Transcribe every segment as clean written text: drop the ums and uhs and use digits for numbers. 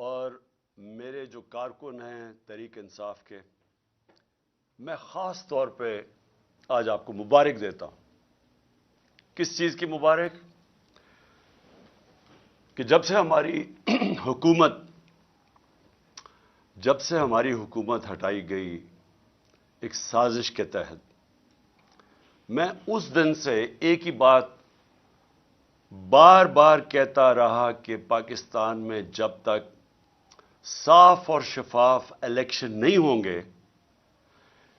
اور میرے جو کارکن ہیں تحریک انصاف کے، میں خاص طور پہ آج آپ کو مبارک دیتا ہوں۔ کس چیز کی مبارک؟ کہ جب سے ہماری حکومت ہٹائی گئی ایک سازش کے تحت، میں اس دن سے ایک ہی بات بار بار کہتا رہا کہ پاکستان میں جب تک صاف اور شفاف الیکشن نہیں ہوں گے،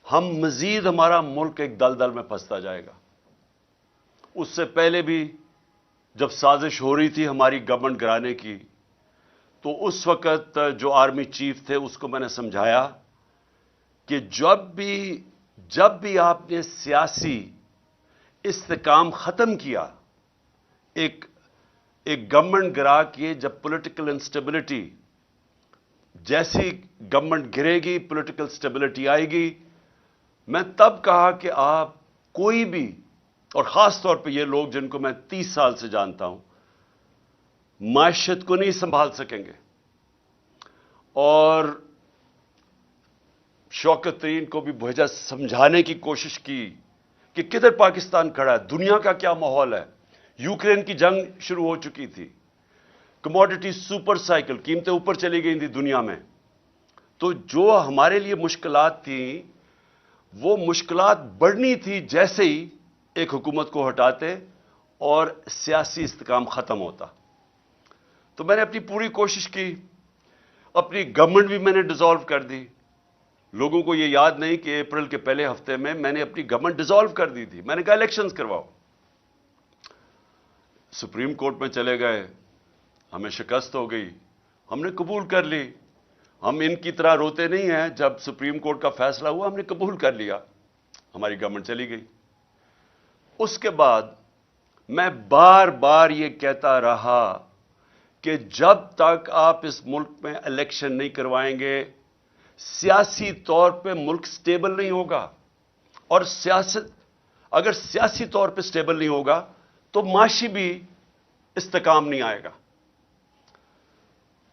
ہمارا ملک ایک دلدل میں پھنستا جائے گا۔ اس سے پہلے بھی جب سازش ہو رہی تھی ہماری گورنمنٹ گرانے کی، تو اس وقت جو آرمی چیف تھے اس کو میں نے سمجھایا کہ جب بھی آپ نے سیاسی استحکام ختم کیا، ایک گورنمنٹ گرا کے جب پولیٹیکل انسٹیبلٹی، جیسی گورنمنٹ گرے گی پولیٹیکل اسٹیبلٹی آئے گی، میں تب کہا کہ آپ کوئی بھی، اور خاص طور پہ یہ لوگ جن کو میں 30 سال سے جانتا ہوں، معیشت کو نہیں سنبھال سکیں گے۔ اور شوکت ترین کو بھی بھیجا سمجھانے کی کوشش کی کہ کدھر پاکستان کھڑا ہے، دنیا کا کیا ماحول ہے۔ یوکرین کی جنگ شروع ہو چکی تھی، کموڈٹی سپر سائیکل، قیمتیں اوپر چلی گئی تھی دنیا میں۔ تو جو ہمارے لیے مشکلات تھیں، وہ مشکلات بڑھنی تھی جیسے ہی ایک حکومت کو ہٹاتے اور سیاسی استحکام ختم ہوتا۔ تو میں نے اپنی پوری کوشش کی، اپنی گورنمنٹ بھی میں نے ڈیزالو کر دی۔ لوگوں کو یہ یاد نہیں کہ اپریل کے پہلے ہفتے میں میں نے اپنی گورنمنٹ ڈیزالو کر دی تھی۔ میں نے کہا الیکشنز کرواؤ۔ سپریم کورٹ میں چلے گئے، ہمیں شکست ہو گئی، ہم نے قبول کر لی۔ ہم ان کی طرح روتے نہیں ہیں، جب سپریم کورٹ کا فیصلہ ہوا ہم نے قبول کر لیا، ہماری گورنمنٹ چلی گئی۔ اس کے بعد میں بار بار یہ کہتا رہا کہ جب تک آپ اس ملک میں الیکشن نہیں کروائیں گے، سیاسی طور پہ ملک سٹیبل نہیں ہوگا، اور اگر سیاسی طور پہ سٹیبل نہیں ہوگا تو معاشی بھی استحکام نہیں آئے گا۔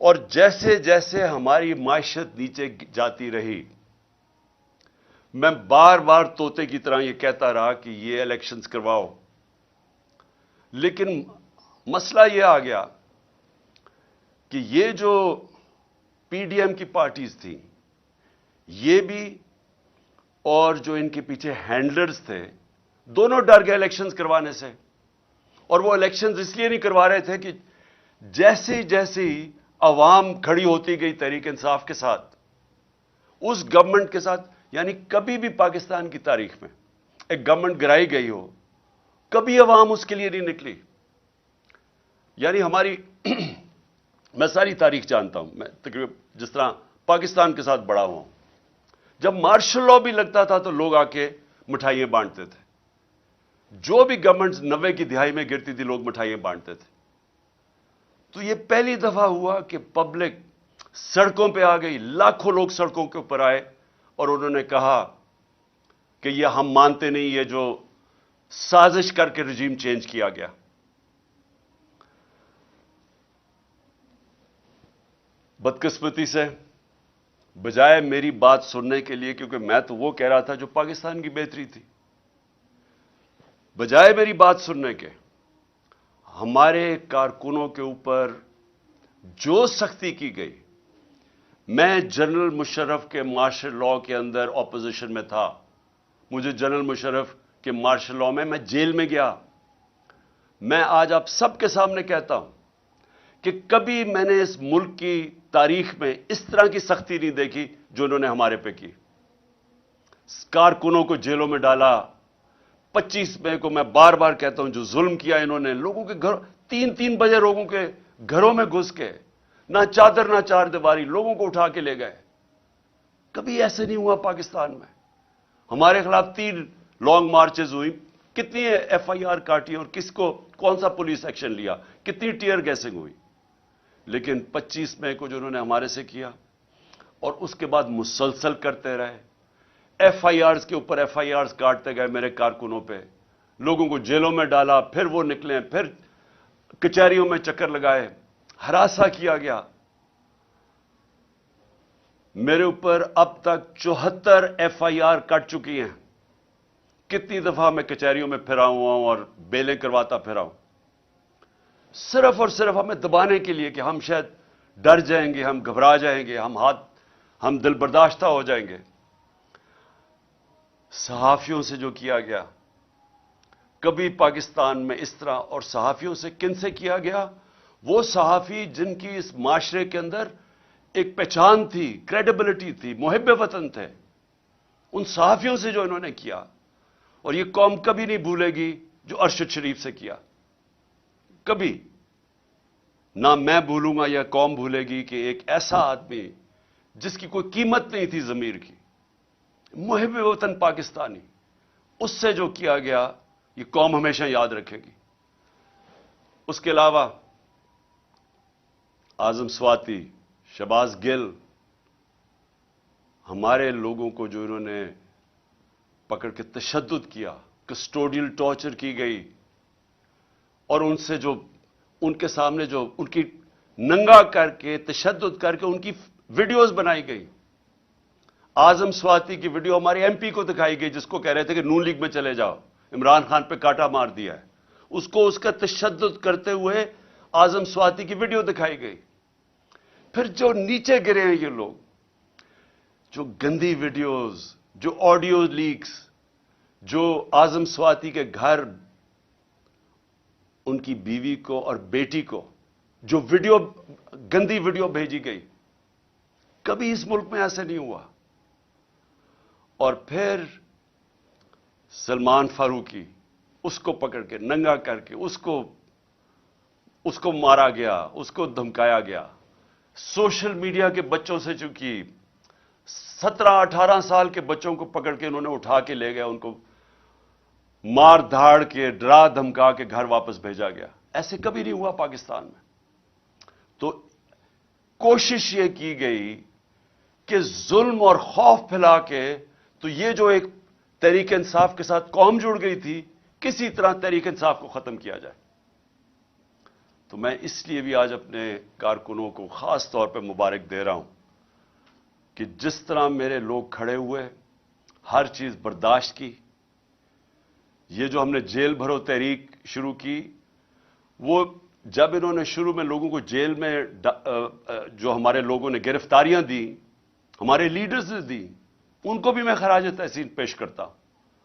اور جیسے جیسے ہماری معیشت نیچے جاتی رہی، میں بار بار طوطے کی طرح یہ کہتا رہا کہ یہ الیکشنز کرواؤ۔ لیکن مسئلہ یہ آ گیا کہ یہ جو پی ڈی ایم کی پارٹیز تھیں، یہ بھی اور جو ان کے پیچھے ہینڈلرز تھے، دونوں ڈر گئے الیکشنز کروانے سے۔ اور وہ الیکشنز اس لیے نہیں کروا رہے تھے کہ جیسے جیسے عوام کھڑی ہوتی گئی تحریک انصاف کے ساتھ، اس گورنمنٹ کے ساتھ، یعنی کبھی بھی پاکستان کی تاریخ میں ایک گورنمنٹ گرائی گئی ہو، کبھی عوام اس کے لیے نہیں نکلی۔ یعنی میں ساری تاریخ جانتا ہوں، میں تقریباً جس طرح پاکستان کے ساتھ بڑا ہوں، جب مارشل لاء بھی لگتا تھا تو لوگ آ کے مٹھائیاں بانٹتے تھے۔ جو بھی گورنمنٹ 90 کی دہائی میں گرتی تھی لوگ مٹھائیاں بانٹتے تھے۔ تو یہ پہلی دفعہ ہوا کہ پبلک سڑکوں پہ آ گئی، لاکھوں لوگ سڑکوں کے اوپر آئے اور انہوں نے کہا کہ یہ ہم مانتے نہیں، یہ جو سازش کر کے رجیم چینج کیا گیا۔ بدقسمتی سے بجائے میری بات سننے کے لیے، کیونکہ میں تو وہ کہہ رہا تھا جو پاکستان کی بہتری تھی، بجائے میری بات سننے کے ہمارے کارکنوں کے اوپر جو سختی کی گئی۔ میں جنرل مشرف کے مارشل لاء کے اندر اپوزیشن میں تھا، مجھے جنرل مشرف کے مارشل لاء میں جیل میں گیا۔ میں آج آپ سب کے سامنے کہتا ہوں کہ کبھی میں نے اس ملک کی تاریخ میں اس طرح کی سختی نہیں دیکھی جو انہوں نے ہمارے پہ کی۔ کارکنوں کو جیلوں میں ڈالا۔ 25 مئی کو میں بار بار کہتا ہوں جو ظلم کیا انہوں نے، لوگوں کے گھر 3 بجے لوگوں کے گھروں میں گھس کے، نہ چادر نہ چار دیواری، لوگوں کو اٹھا کے لے گئے۔ کبھی ایسے نہیں ہوا پاکستان میں۔ ہمارے خلاف 3 لانگ مارچز ہوئی، کتنی ایف آئی آر کاٹی اور کس کو کون سا پولیس ایکشن لیا، کتنی ٹیئر گیسنگ ہوئی۔ لیکن 25 مئی کو جو انہوں نے ہمارے سے کیا، اور اس کے بعد مسلسل کرتے رہے، ایف آئی آرز کے اوپر ایف آئی آرز کاٹتے گئے میرے کارکنوں پہ، لوگوں کو جیلوں میں ڈالا، پھر وہ نکلے، پھر کچہریوں میں چکر لگائے، ہراساں کیا گیا۔ میرے اوپر اب تک 74 FIR کٹ چکی ہیں. کتنی دفعہ میں کچہریوں میں پھرا ہوا ہوں اور بیلیں کرواتا پھرا ہوں, صرف اور صرف ہمیں دبانے کے لیے کہ ہم شاید ڈر جائیں گے, ہم گھبرا جائیں گے, ہم دل برداشتہ ہو جائیں گے. صحافیوں سے جو کیا گیا, کبھی پاکستان میں اس طرح, اور صحافیوں سے کن سے کیا گیا؟ وہ صحافی جن کی اس معاشرے کے اندر ایک پہچان تھی, کریڈیبلٹی تھی, محب وطن تھے, ان صحافیوں سے جو انہوں نے کیا. اور یہ قوم کبھی نہیں بھولے گی جو ارشد شریف سے کیا, کبھی نہ میں بھولوں گا یا قوم بھولے گی کہ ایک ایسا آدمی جس کی کوئی قیمت نہیں تھی ضمیر کی, محب وطن پاکستانی, اس سے جو کیا گیا یہ قوم ہمیشہ یاد رکھے گی. اس کے علاوہ اعظم سواتی, شہباز گل, ہمارے لوگوں کو جو انہوں نے پکڑ کے تشدد کیا, کسٹوڈیل ٹارچر کی گئی, اور ان سے جو ان کے سامنے جو ان کی ننگا کر کے تشدد کر کے ان کی ویڈیوز بنائی گئی. اعظم سواتی کی ویڈیو ہمارے MP کو دکھائی گئی جس کو کہہ رہے تھے کہ نون لیگ میں چلے جاؤ, عمران خان پہ کاٹا مار دیا ہے, اس کو اس کا تشدد کرتے ہوئے اعظم سواتی کی ویڈیو دکھائی گئی. پھر جو نیچے گرے ہیں یہ لوگ, جو گندی ویڈیوز, جو آڈیو لیکس, جو اعظم سواتی کے گھر ان کی بیوی کو اور بیٹی کو جو گندی ویڈیو بھیجی گئی, کبھی اس ملک میں ایسے نہیں ہوا. اور پھر سلمان فاروقی, اس کو پکڑ کے ننگا کر کے اس کو مارا گیا, اس کو دھمکایا گیا. سوشل میڈیا کے بچوں سے چونکہ 17-18 سال کے بچوں کو پکڑ کے انہوں نے اٹھا کے لے گیا, ان کو مار دھاڑ کے ڈرا دھمکا کے گھر واپس بھیجا گیا. ایسے کبھی نہیں ہوا پاکستان میں. تو کوشش یہ کی گئی کہ ظلم اور خوف پھیلا کے, تو یہ جو ایک تحریک انصاف کے ساتھ قوم جڑ گئی تھی, کسی طرح تحریک انصاف کو ختم کیا جائے. تو میں اس لیے بھی آج اپنے کارکنوں کو خاص طور پہ مبارک دے رہا ہوں کہ جس طرح میرے لوگ کھڑے ہوئے, ہر چیز برداشت کی. یہ جو ہم نے جیل بھرو تحریک شروع کی, وہ جب انہوں نے شروع میں لوگوں کو جیل میں جو ہمارے لوگوں نے گرفتاریاں دی, ہمارے لیڈرز نے دی, ان کو بھی میں خراج تحسین پیش کرتا ہوں.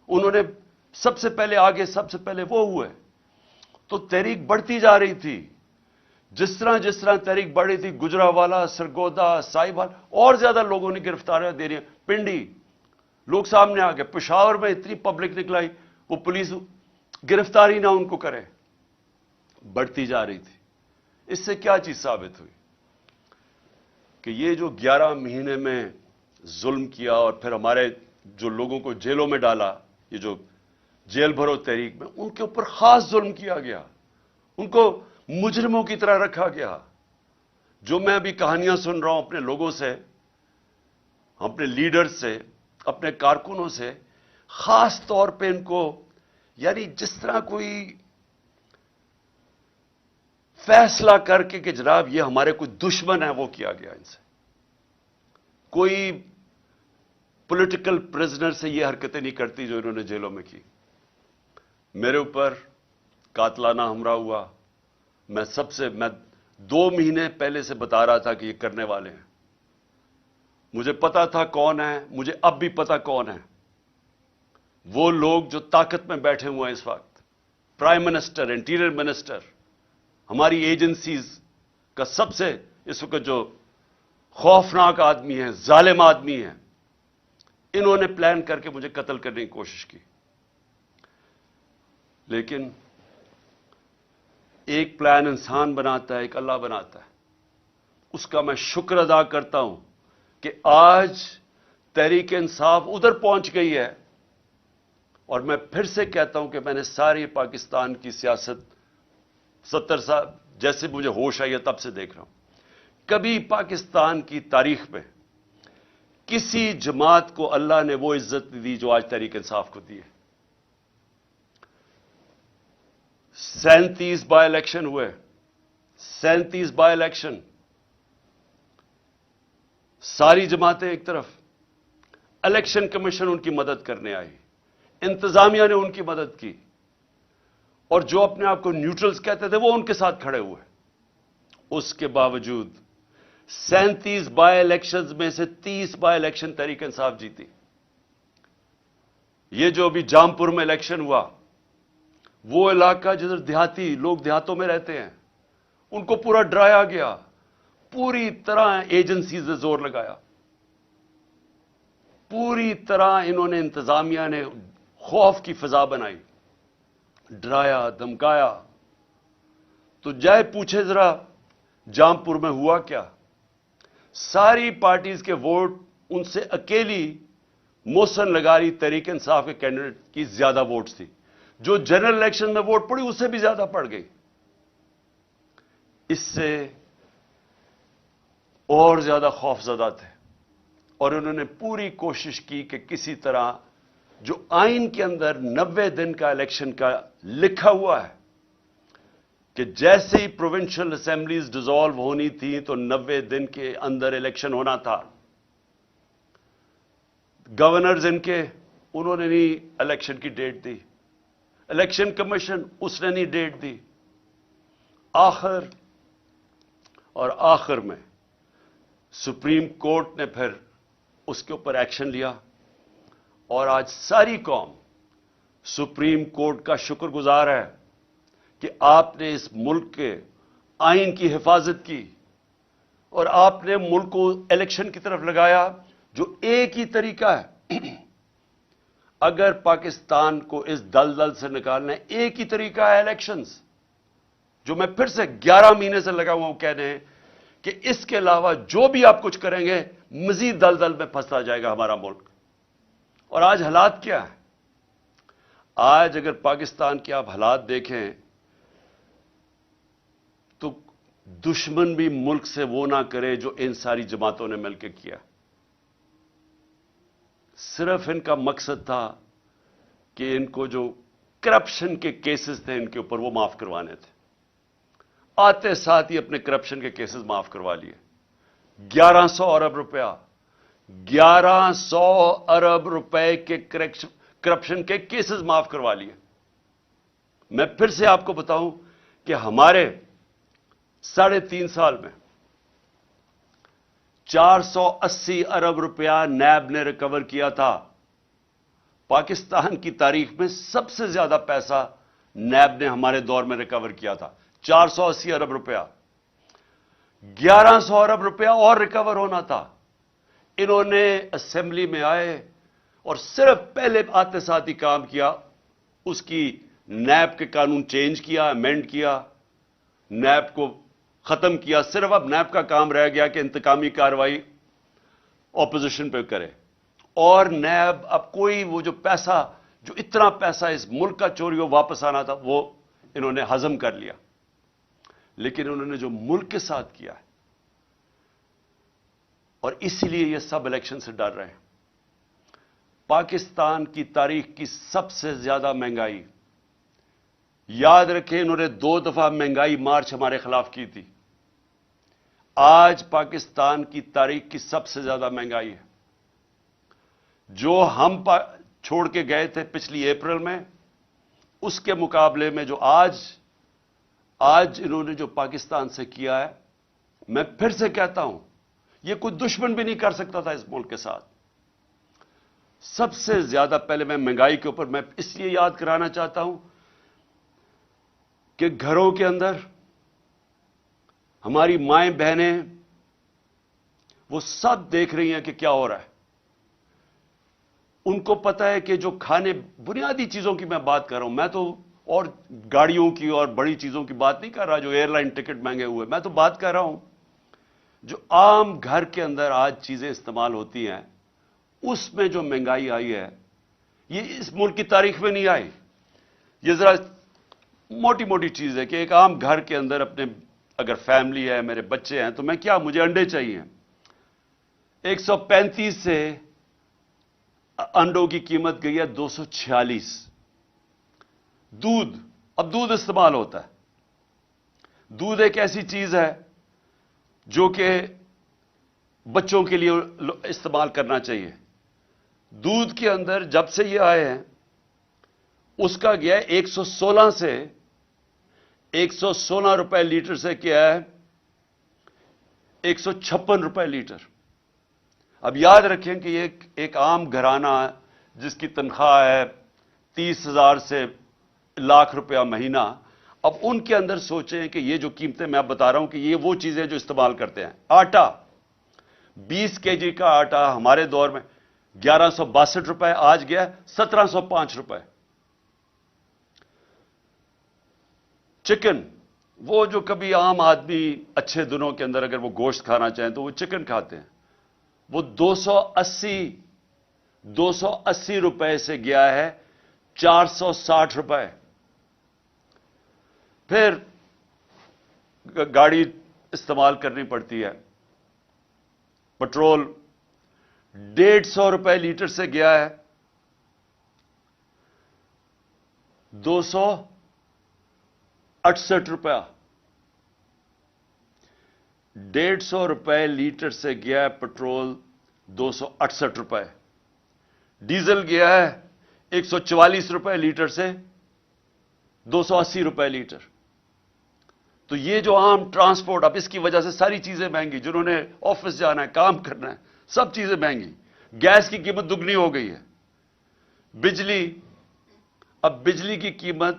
انہوں نے سب سے پہلے آگے, سب سے پہلے وہ ہوئے. تو تحریک بڑھتی جا رہی تھی. جس طرح تحریک بڑھ رہی تھی, گجرانوالہ, سرگودا, سائبال, اور زیادہ لوگوں نے گرفتاریاں دے رہی ہیں. پنڈی لوگ سامنے آ گئے, پشاور میں اتنی پبلک نکلائی, وہ پولیس گرفتاری نہ ان کو کرے, بڑھتی جا رہی تھی. اس سے کیا چیز ثابت ہوئی کہ یہ جو 11 مہینے میں ظلم کیا اور پھر ہمارے جو لوگوں کو جیلوں میں ڈالا, یہ جو جیل بھرو تحریک میں, ان کے اوپر خاص ظلم کیا گیا, ان کو مجرموں کی طرح رکھا گیا. جو میں ابھی کہانیاں سن رہا ہوں اپنے لوگوں سے, اپنے لیڈر سے, اپنے کارکنوں سے, خاص طور پہ ان کو, یعنی جس طرح کوئی فیصلہ کر کے کہ جناب یہ ہمارے کوئی دشمن ہے, وہ کیا گیا ان سے. کوئی پولیٹیکل پرزنر سے یہ حرکتیں نہیں کرتی جو انہوں نے جیلوں میں کی. میرے اوپر قاتلانہ حملہ ہوا. میں 2 مہینے پہلے سے بتا رہا تھا کہ یہ کرنے والے ہیں. مجھے پتا تھا کون ہے, مجھے اب بھی پتا کون ہے. وہ لوگ جو طاقت میں بیٹھے ہوئے ہیں اس وقت, پرائم منسٹر, انٹیریئر منسٹر, ہماری ایجنسیز کا سب سے اس وقت جو خوفناک آدمی ہے, ظالم آدمی ہے, انہوں نے پلان کر کے مجھے قتل کرنے کی کوشش کی. لیکن ایک پلان انسان بناتا ہے, ایک اللہ بناتا ہے. اس کا میں شکر ادا کرتا ہوں کہ آج تحریک انصاف ادھر پہنچ گئی ہے. اور میں پھر سے کہتا ہوں کہ میں نے ساری پاکستان کی سیاست 70 سال جیسے مجھے ہوش آئی ہے تب سے دیکھ رہا ہوں. کبھی پاکستان کی تاریخ میں کسی جماعت کو اللہ نے وہ عزت دی جو آج تحریک انصاف کو دی ہے. 37 بائی الیکشن ہوئے, 37 بائی الیکشن, ساری جماعتیں ایک طرف، الیکشن کمیشن ان کی مدد کرنے آئی، انتظامیہ نے ان کی مدد کی، اور جو اپنے آپ کو نیوٹرلز کہتے تھے وہ ان کے ساتھ کھڑے ہوئے۔ اس کے باوجود 37 بائی الیکشنز میں سے 30 بائی الیکشن تحریک انصاف جیتی۔ یہ جو ابھی جامپور میں الیکشن ہوا، وہ علاقہ جدھر دیہاتی لوگ دیہاتوں میں رہتے ہیں، ان کو پورا ڈرایا گیا، پوری طرح ایجنسیز نے زور لگایا، پوری طرح انہوں نے، انتظامیہ نے خوف کی فضا بنائی، ڈرایا دھمکایا۔ تو جائے پوچھے ذرا جامپور میں ہوا کیا؟ ساری پارٹیز کے ووٹ ان سے اکیلی محسن لغاری تحریک انصاف کے کینڈیڈیٹ کی زیادہ ووٹس تھی، جو جنرل الیکشن میں ووٹ پڑی اس سے بھی زیادہ پڑ گئی۔ اس سے اور زیادہ خوف زدہ تھے، اور انہوں نے پوری کوشش کی کہ کسی طرح، جو آئین کے اندر 90 دن کا الیکشن کا لکھا ہوا ہے کہ جیسے ہی پروونشل اسمبلیز ڈیزالو ہونی تھی تو 90 دن کے اندر الیکشن ہونا تھا۔ گورنرز ان کے، انہوں نے نہیں الیکشن کی ڈیٹ دی، الیکشن کمیشن اس نے نہیں ڈیٹ دی۔ آخر میں سپریم کورٹ نے پھر اس کے اوپر ایکشن لیا، اور آج ساری قوم سپریم کورٹ کا شکر گزار ہے کہ آپ نے اس ملک کے آئین کی حفاظت کی، اور آپ نے ملک کو الیکشن کی طرف لگایا، جو ایک ہی طریقہ ہے۔ اگر پاکستان کو اس دلدل سے نکالنا ہے، ایک ہی طریقہ ہے الیکشنز، جو میں پھر سے 11 مہینے سے لگا ہوا ہوں کہنے ہیں کہ اس کے علاوہ جو بھی آپ کچھ کریں گے مزید دلدل میں پھنستا جائے گا ہمارا ملک۔ اور آج حالات کیا ہے؟ آج اگر پاکستان کے آپ حالات دیکھیں تو دشمن بھی ملک سے وہ نہ کرے جو ان ساری جماعتوں نے مل کے کیا۔ صرف ان کا مقصد تھا کہ ان کو جو کرپشن کے کیسز تھے ان کے اوپر وہ معاف کروانے تھے، آتے ساتھ ہی اپنے کرپشن کے کیسز معاف کروا لیے۔ 1100 ارب روپیہ، 1100 ارب روپے کے کرپشن کے کیسز معاف کروا لیے۔ میں پھر سے آپ کو بتاؤں کہ ہمارے 3.5 سال میں 480 ارب روپیہ نیب نے ریکور کیا تھا۔ پاکستان کی تاریخ میں سب سے زیادہ پیسہ نیب نے ہمارے دور میں ریکور کیا تھا، 480 ارب روپیہ۔ 1100 ارب روپیہ اور ریکور ہونا تھا۔ انہوں نے اسمبلی میں آئے اور صرف پہلے آتے ساتھ ہی کام کیا، اس کی نیب کے قانون چینج کیا، امینڈ کیا، نیب کو ختم کیا۔ صرف اب نیب کا کام رہ گیا کہ انتقامی کارروائی اپوزیشن پہ کرے، اور نیب اب کوئی وہ جو پیسہ، جو اتنا پیسہ اس ملک کا چوری ہو واپس آنا تھا، وہ انہوں نے ہضم کر لیا۔ لیکن انہوں نے جو ملک کے ساتھ کیا ہے، اور اسی لیے یہ سب الیکشن سے ڈر رہے ہیں۔ پاکستان کی تاریخ کی سب سے زیادہ مہنگائی، یاد رکھیں انہوں نے 2 دفعہ مہنگائی مارچ ہمارے خلاف کی تھی۔ آج پاکستان کی تاریخ کی سب سے زیادہ مہنگائی ہے۔ جو ہم چھوڑ کے گئے تھے پچھلی اپریل میں، اس کے مقابلے میں جو آج انہوں نے جو پاکستان سے کیا ہے، میں پھر سے کہتا ہوں یہ کوئی دشمن بھی نہیں کر سکتا تھا اس ملک کے ساتھ۔ سب سے زیادہ پہلے میں مہنگائی کے اوپر میں اس لیے یاد کرانا چاہتا ہوں کہ گھروں کے اندر ہماری مائیں بہنیں وہ سب دیکھ رہی ہیں کہ کیا ہو رہا ہے۔ ان کو پتا ہے کہ جو کھانے، بنیادی چیزوں کی میں بات کر رہا ہوں، میں تو اور گاڑیوں کی اور بڑی چیزوں کی بات نہیں کر رہا جو ایئر لائن ٹکٹ مہنگے ہوئے، میں تو بات کر رہا ہوں جو عام گھر کے اندر آج چیزیں استعمال ہوتی ہیں، اس میں جو مہنگائی آئی ہے، یہ اس ملک کی تاریخ میں نہیں آئی۔ یہ ذرا موٹی موٹی چیز ہے کہ ایک عام گھر کے اندر اپنے اگر فیملی ہے، میرے بچے ہیں، تو میں کیا، مجھے انڈے چاہیے، 135 سے انڈوں کی قیمت گئی ہے 246۔ دودھ، اب دودھ استعمال ہوتا ہے۔ دودھ ایک ایسی چیز ہے جو کہ بچوں کے لیے استعمال کرنا چاہیے. دودھ کے اندر جب سے یہ آئے ہیں اس کا گیا ہے 116 سے 116 روپے لیٹر سے کیا ہے 156 روپے لیٹر. اب یاد رکھیں کہ یہ ایک عام گھرانہ جس کی تنخواہ ہے 30,000 سے لاکھ روپیہ مہینہ. اب ان کے اندر سوچیں کہ یہ جو قیمتیں میں بتا رہا ہوں کہ یہ وہ چیزیں جو استعمال کرتے ہیں. آٹا 20 کے جی کا آٹا ہمارے دور میں 1162 روپے، آج گیا 1705 روپے. چکن، وہ جو کبھی عام آدمی اچھے دنوں کے اندر اگر وہ گوشت کھانا چاہیں تو وہ چکن کھاتے ہیں، وہ 280 روپے سے گیا ہے 460 روپے. پھر گاڑی استعمال کرنی پڑتی ہے. پٹرول 150 روپے لیٹر سے گیا ہے 268 روپیہ. 150 روپے لیٹر سے گیا ہے پٹرول 268 روپے. ڈیزل گیا ہے 144 روپے لیٹر سے 280 روپے لیٹر. تو یہ جو عام ٹرانسپورٹ، اب اس کی وجہ سے ساری چیزیں مہنگی، جنہوں نے آفس جانا ہے، کام کرنا ہے، سب چیزیں مہنگی. گیس کی قیمت دگنی ہو گئی ہے. بجلی کی قیمت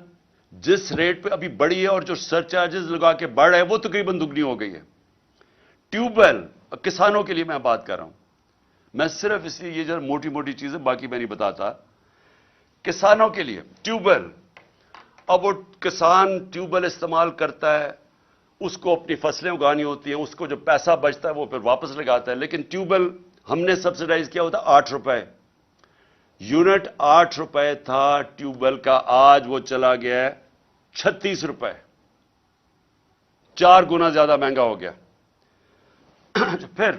جس ریٹ پہ ابھی بڑھی ہے اور جو سر چارجز لگا کے بڑھ رہے ہیں وہ تقریباً دگنی ہو گئی ہے. ٹیوب ویل، کسانوں کے لیے میں بات کر رہا ہوں، میں صرف اس لیے یہ جو موٹی موٹی چیزیں باقی میں نہیں بتاتا. کسانوں کے لیے ٹیوب ویل، اب وہ کسان ٹیوب ویل استعمال کرتا ہے، اس کو اپنی فصلیں اگانی ہوتی ہیں، اس کو جو پیسہ بچتا ہے وہ پھر واپس لگاتا ہے. لیکن ٹیوب ویل ہم نے سبسڈائز کیا ہوتا 8 روپے یونٹ. 8 روپے تھا ٹیوب ویل کا، آج وہ چلا گیا ہے 36 روپے. 4 گنا زیادہ مہنگا ہو گیا. پھر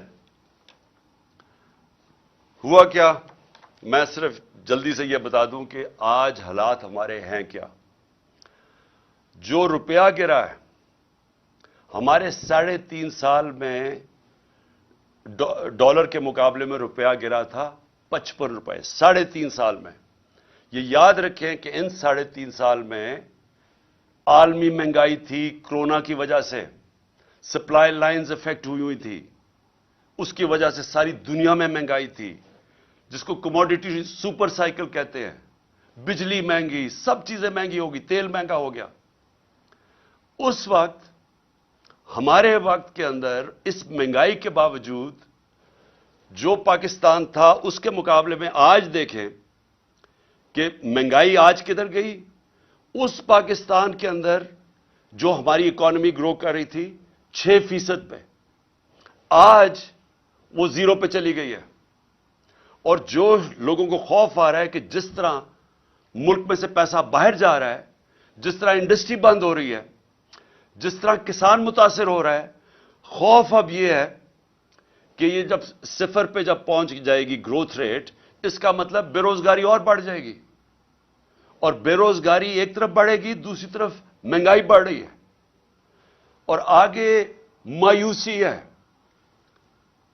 ہوا کیا، میں صرف جلدی سے یہ بتا دوں کہ آج حالات ہمارے ہیں کیا. جو روپیہ گرا ہے ہمارے 3.5 سال میں ڈالر کے مقابلے میں روپیہ گرا تھا 55 روپے 3.5 سال میں. یہ یاد رکھیں کہ ان 3.5 سال میں عالمی مہنگائی تھی، کرونا کی وجہ سے سپلائی لائنز افیکٹ ہوئی تھی، اس کی وجہ سے ساری دنیا میں مہنگائی تھی جس کو کموڈٹی سپر سائیکل کہتے ہیں. بجلی مہنگی، سب چیزیں مہنگی ہوگی، تیل مہنگا ہو گیا. اس وقت ہمارے وقت کے اندر اس مہنگائی کے باوجود جو پاکستان تھا اس کے مقابلے میں آج دیکھیں کہ مہنگائی آج کدھر گئی. اس پاکستان کے اندر جو ہماری اکانومی گرو کر رہی تھی 6% پہ، آج وہ 0 پہ چلی گئی ہے. اور جو لوگوں کو خوف آ رہا ہے کہ جس طرح ملک میں سے پیسہ باہر جا رہا ہے، جس طرح انڈسٹری بند ہو رہی ہے، جس طرح کسان متاثر ہو رہا ہے، خوف اب یہ ہے کہ یہ جب 0 پہ جب پہنچ جائے گی گروتھ ریٹ، اس کا مطلب بے روزگاری اور بڑھ جائے گی. اور بے روزگاری ایک طرف بڑھے گی، دوسری طرف مہنگائی بڑھ رہی ہے. اور آگے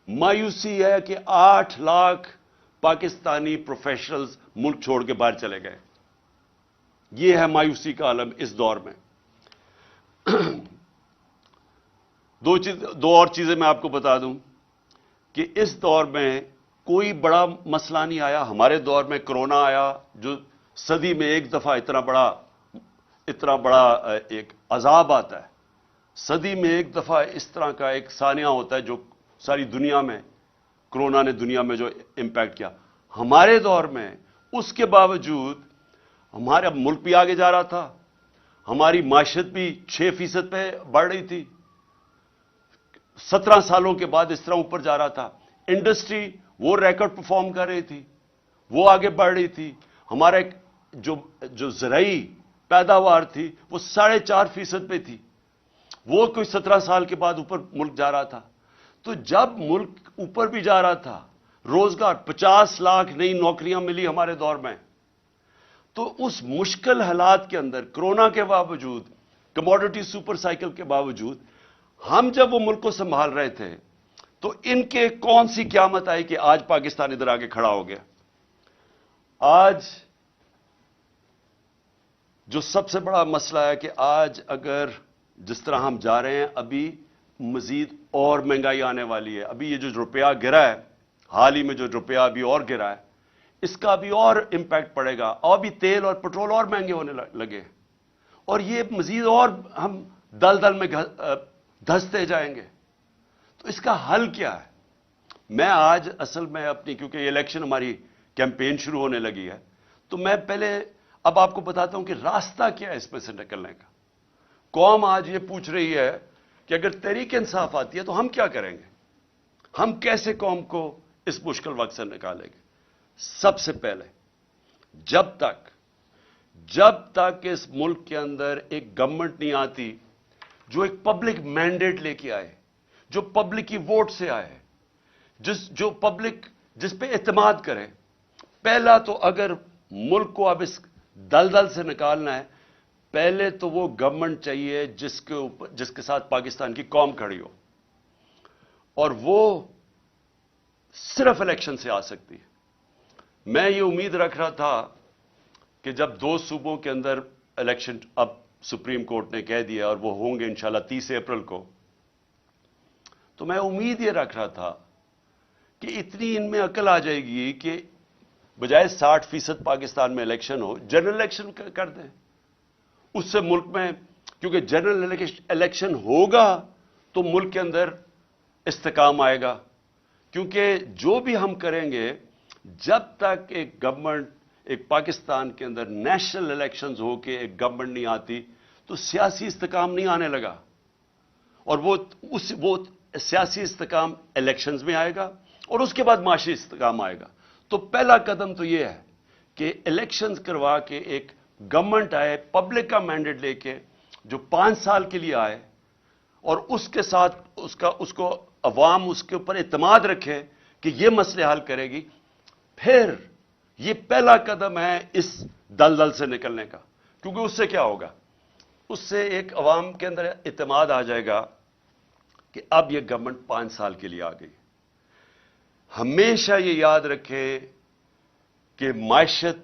مایوسی ہے کہ 8 لاکھ پاکستانی پروفیشنلز ملک چھوڑ کے باہر چلے گئے. یہ ہے مایوسی کا عالم اس دور میں. دو اور چیزیں میں آپ کو بتا دوں کہ اس دور میں کوئی بڑا مسئلہ نہیں آیا. ہمارے دور میں کرونا آیا جو صدی میں ایک دفعہ اتنا بڑا ایک عذاب آتا ہے. صدی میں ایک دفعہ اس طرح کا ایک سانحہ ہوتا ہے جو ساری دنیا میں، کرونا نے دنیا میں جو امپیکٹ کیا. ہمارے دور میں اس کے باوجود ہمارا ملک بھی آگے جا رہا تھا، ہماری معیشت بھی 6% پہ بڑھ رہی تھی، 17 سالوں کے بعد اس طرح اوپر جا رہا تھا. انڈسٹری وہ ریکارڈ پرفارم کر رہی تھی، وہ آگے بڑھ رہی تھی. ہمارا جو زرعی پیداوار تھی وہ 4.5% پہ تھی، وہ کوئی 17 سال کے بعد اوپر ملک جا رہا تھا. تو جب ملک اوپر بھی جا رہا تھا، روزگار 50 لاکھ نئی نوکریاں ملی ہمارے دور میں. تو اس مشکل حالات کے اندر کرونا کے باوجود، کموڈٹی سپر سائیکل کے باوجود، ہم جب وہ ملک کو سنبھال رہے تھے تو ان کے کون سی قیامت آئی کہ آج پاکستان ادھر آگے کھڑا ہو گیا؟ آج جو سب سے بڑا مسئلہ ہے کہ آج اگر جس طرح ہم جا رہے ہیں ابھی مزید اور مہنگائی آنے والی ہے. ابھی یہ جو روپیہ گرا ہے، حال ہی میں جو روپیہ ابھی اور گرا ہے، اس کا بھی اور امپیکٹ پڑے گا. اور بھی تیل اور پٹرول اور مہنگے ہونے لگے، اور یہ مزید اور ہم دل میں دھستے جائیں گے. تو اس کا حل کیا ہے؟ میں آج اصل میں اپنی، کیونکہ یہ الیکشن ہماری کیمپین شروع ہونے لگی ہے، تو میں پہلے اب آپ کو بتاتا ہوں کہ راستہ کیا ہے اس میں سے نکلنے کا. قوم آج یہ پوچھ رہی ہے کہ اگر تحریک انصاف آتی ہے تو ہم کیا کریں گے؟ ہم کیسے قوم کو اس مشکل وقت سے نکالیں گے؟ سب سے پہلے جب تک اس ملک کے اندر ایک گورنمنٹ نہیں آتی جو ایک پبلک مینڈیٹ لے کے آئے، جو پبلک کی ووٹ سے آئے، جو پبلک جس پہ اعتماد کرے. پہلا تو اگر ملک کو اب اس دلدل سے نکالنا ہے، پہلے تو وہ گورنمنٹ چاہیے جس کے ساتھ پاکستان کی قوم کھڑی ہو، اور وہ صرف الیکشن سے آ سکتی ہے. میں یہ امید رکھ رہا تھا کہ جب 2 صوبوں کے اندر الیکشن اب سپریم کورٹ نے کہہ دیا اور وہ ہوں گے انشاءاللہ 30 اپریل کو، تو میں امید یہ رکھ رہا تھا کہ اتنی ان میں عقل آ جائے گی کہ بجائے 60% پاکستان میں الیکشن ہو، جنرل الیکشن کر دیں. اس سے ملک میں، کیونکہ جنرل الیکشن ہوگا تو ملک کے اندر استحکام آئے گا. کیونکہ جو بھی ہم کریں گے، جب تک ایک گورنمنٹ، ایک پاکستان کے اندر نیشنل الیکشنز ہو کے ایک گورنمنٹ نہیں آتی، تو سیاسی استحکام نہیں آنے لگا. اور وہ سیاسی استحکام الیکشنز میں آئے گا اور اس کے بعد معاشی استحکام آئے گا. تو پہلا قدم تو یہ ہے کہ الیکشنز کروا کے ایک گورنمنٹ آئے پبلک کا مینڈیٹ لے کے، جو 5 سال کے لیے آئے، اور اس کے ساتھ اس کو عوام اس کے اوپر اعتماد رکھے کہ یہ مسئلے حل کرے گی. پھر یہ پہلا قدم ہے اس دلدل سے نکلنے کا. کیونکہ اس سے کیا ہوگا؟ اس سے ایک عوام کے اندر اعتماد آ جائے گا کہ اب یہ گورنمنٹ 5 سال کے لیے آ گئی. ہمیشہ یہ یاد رکھے کہ معیشت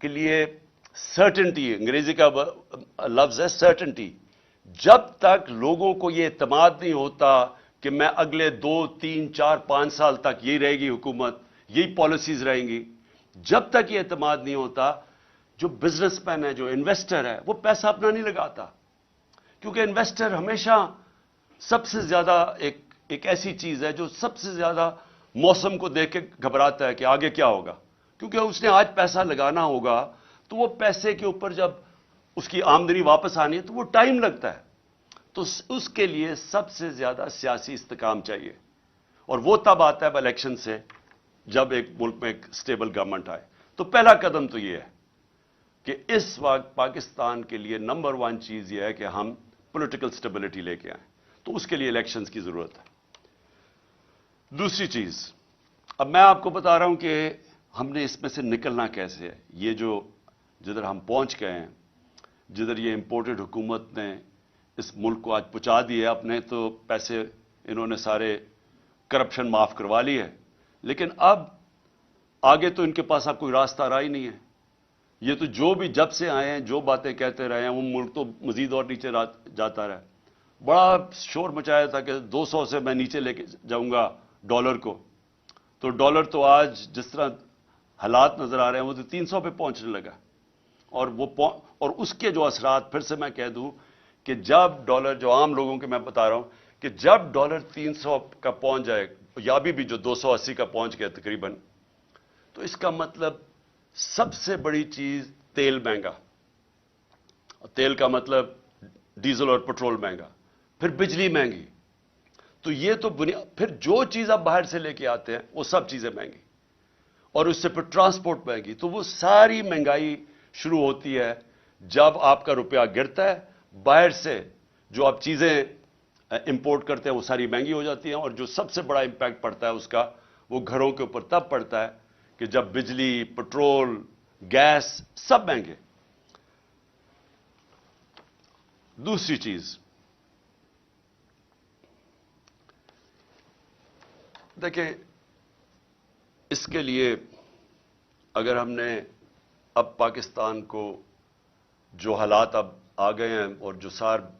کے لیے سرٹنٹی، انگریزی کا لفظ ہے سرٹنٹی. جب تک لوگوں کو یہ اعتماد نہیں ہوتا کہ میں اگلے 2 3 4 5 سال تک یہی رہے گی حکومت، یہی پالیسیز رہیں گی، جب تک یہ اعتماد نہیں ہوتا، جو بزنس مین ہے، جو انویسٹر ہے، وہ پیسہ اپنا نہیں لگاتا. کیونکہ انویسٹر ہمیشہ سب سے زیادہ ایک ایسی چیز ہے جو سب سے زیادہ موسم کو دیکھ کے گھبراتا ہے کہ آگے کیا ہوگا. کیونکہ اس نے آج پیسہ لگانا ہوگا تو وہ پیسے کے اوپر جب اس کی آمدنی واپس آنی ہے تو وہ ٹائم لگتا ہے. تو اس کے لیے سب سے زیادہ سیاسی استحکام چاہیے، اور وہ تب آتا ہے الیکشن سے، جب ایک ملک میں ایک سٹیبل گورنمنٹ آئے. تو پہلا قدم تو یہ ہے کہ اس وقت پاکستان کے لیے نمبر 1 چیز یہ ہے کہ ہم پولیٹیکل سٹیبلٹی لے کے آئیں. تو اس کے لیے الیکشنز کی ضرورت ہے. دوسری چیز، اب میں آپ کو بتا رہا ہوں کہ ہم نے اس میں سے نکلنا کیسے ہے. یہ جو جدھر ہم پہنچ گئے ہیں، جدھر یہ امپورٹڈ حکومت نے اس ملک کو آج پہنچا دیا، اپنے تو پیسے انہوں نے سارے کرپشن معاف کروا لی ہے، لیکن اب آگے تو ان کے پاس اب کوئی راستہ رہا ہی نہیں ہے. یہ تو جو بھی جب سے آئے ہیں جو باتیں کہتے رہے ہیں، وہ ملک تو مزید اور نیچے جاتا رہا. بڑا شور مچایا تھا کہ 200 سے میں نیچے لے کے جاؤں گا ڈالر کو. تو ڈالر تو آج جس طرح حالات نظر آ رہے ہیں وہ تو 300 پہ پہنچنے لگا. اور اس کے جو اثرات، پھر سے میں کہہ دوں کہ جب ڈالر، جو عام لوگوں کے میں بتا رہا ہوں کہ جب ڈالر 300 کا پہنچ جائے، یا بھی جو 280 کا پہنچ گیا تقریباً، تو اس کا مطلب سب سے بڑی چیز تیل مہنگا. تیل کا مطلب ڈیزل اور پٹرول مہنگا، پھر بجلی مہنگی. تو یہ تو پھر جو چیز آپ باہر سے لے کے آتے ہیں وہ سب چیزیں مہنگی، اور اس سے پھر ٹرانسپورٹ مہنگی. تو وہ ساری مہنگائی شروع ہوتی ہے جب آپ کا روپیہ گرتا ہے. باہر سے جو آپ چیزیں امپورٹ کرتے ہیں وہ ساری مہنگی ہو جاتی ہیں، اور جو سب سے بڑا امپیکٹ پڑتا ہے اس کا، وہ گھروں کے اوپر تب پڑتا ہے کہ جب بجلی، پٹرول، گیس سب مہنگے. دوسری چیز، دیکھیں، اس کے لیے اگر ہم نے اب پاکستان کو جو حالات اب آ گئے ہیں اور جو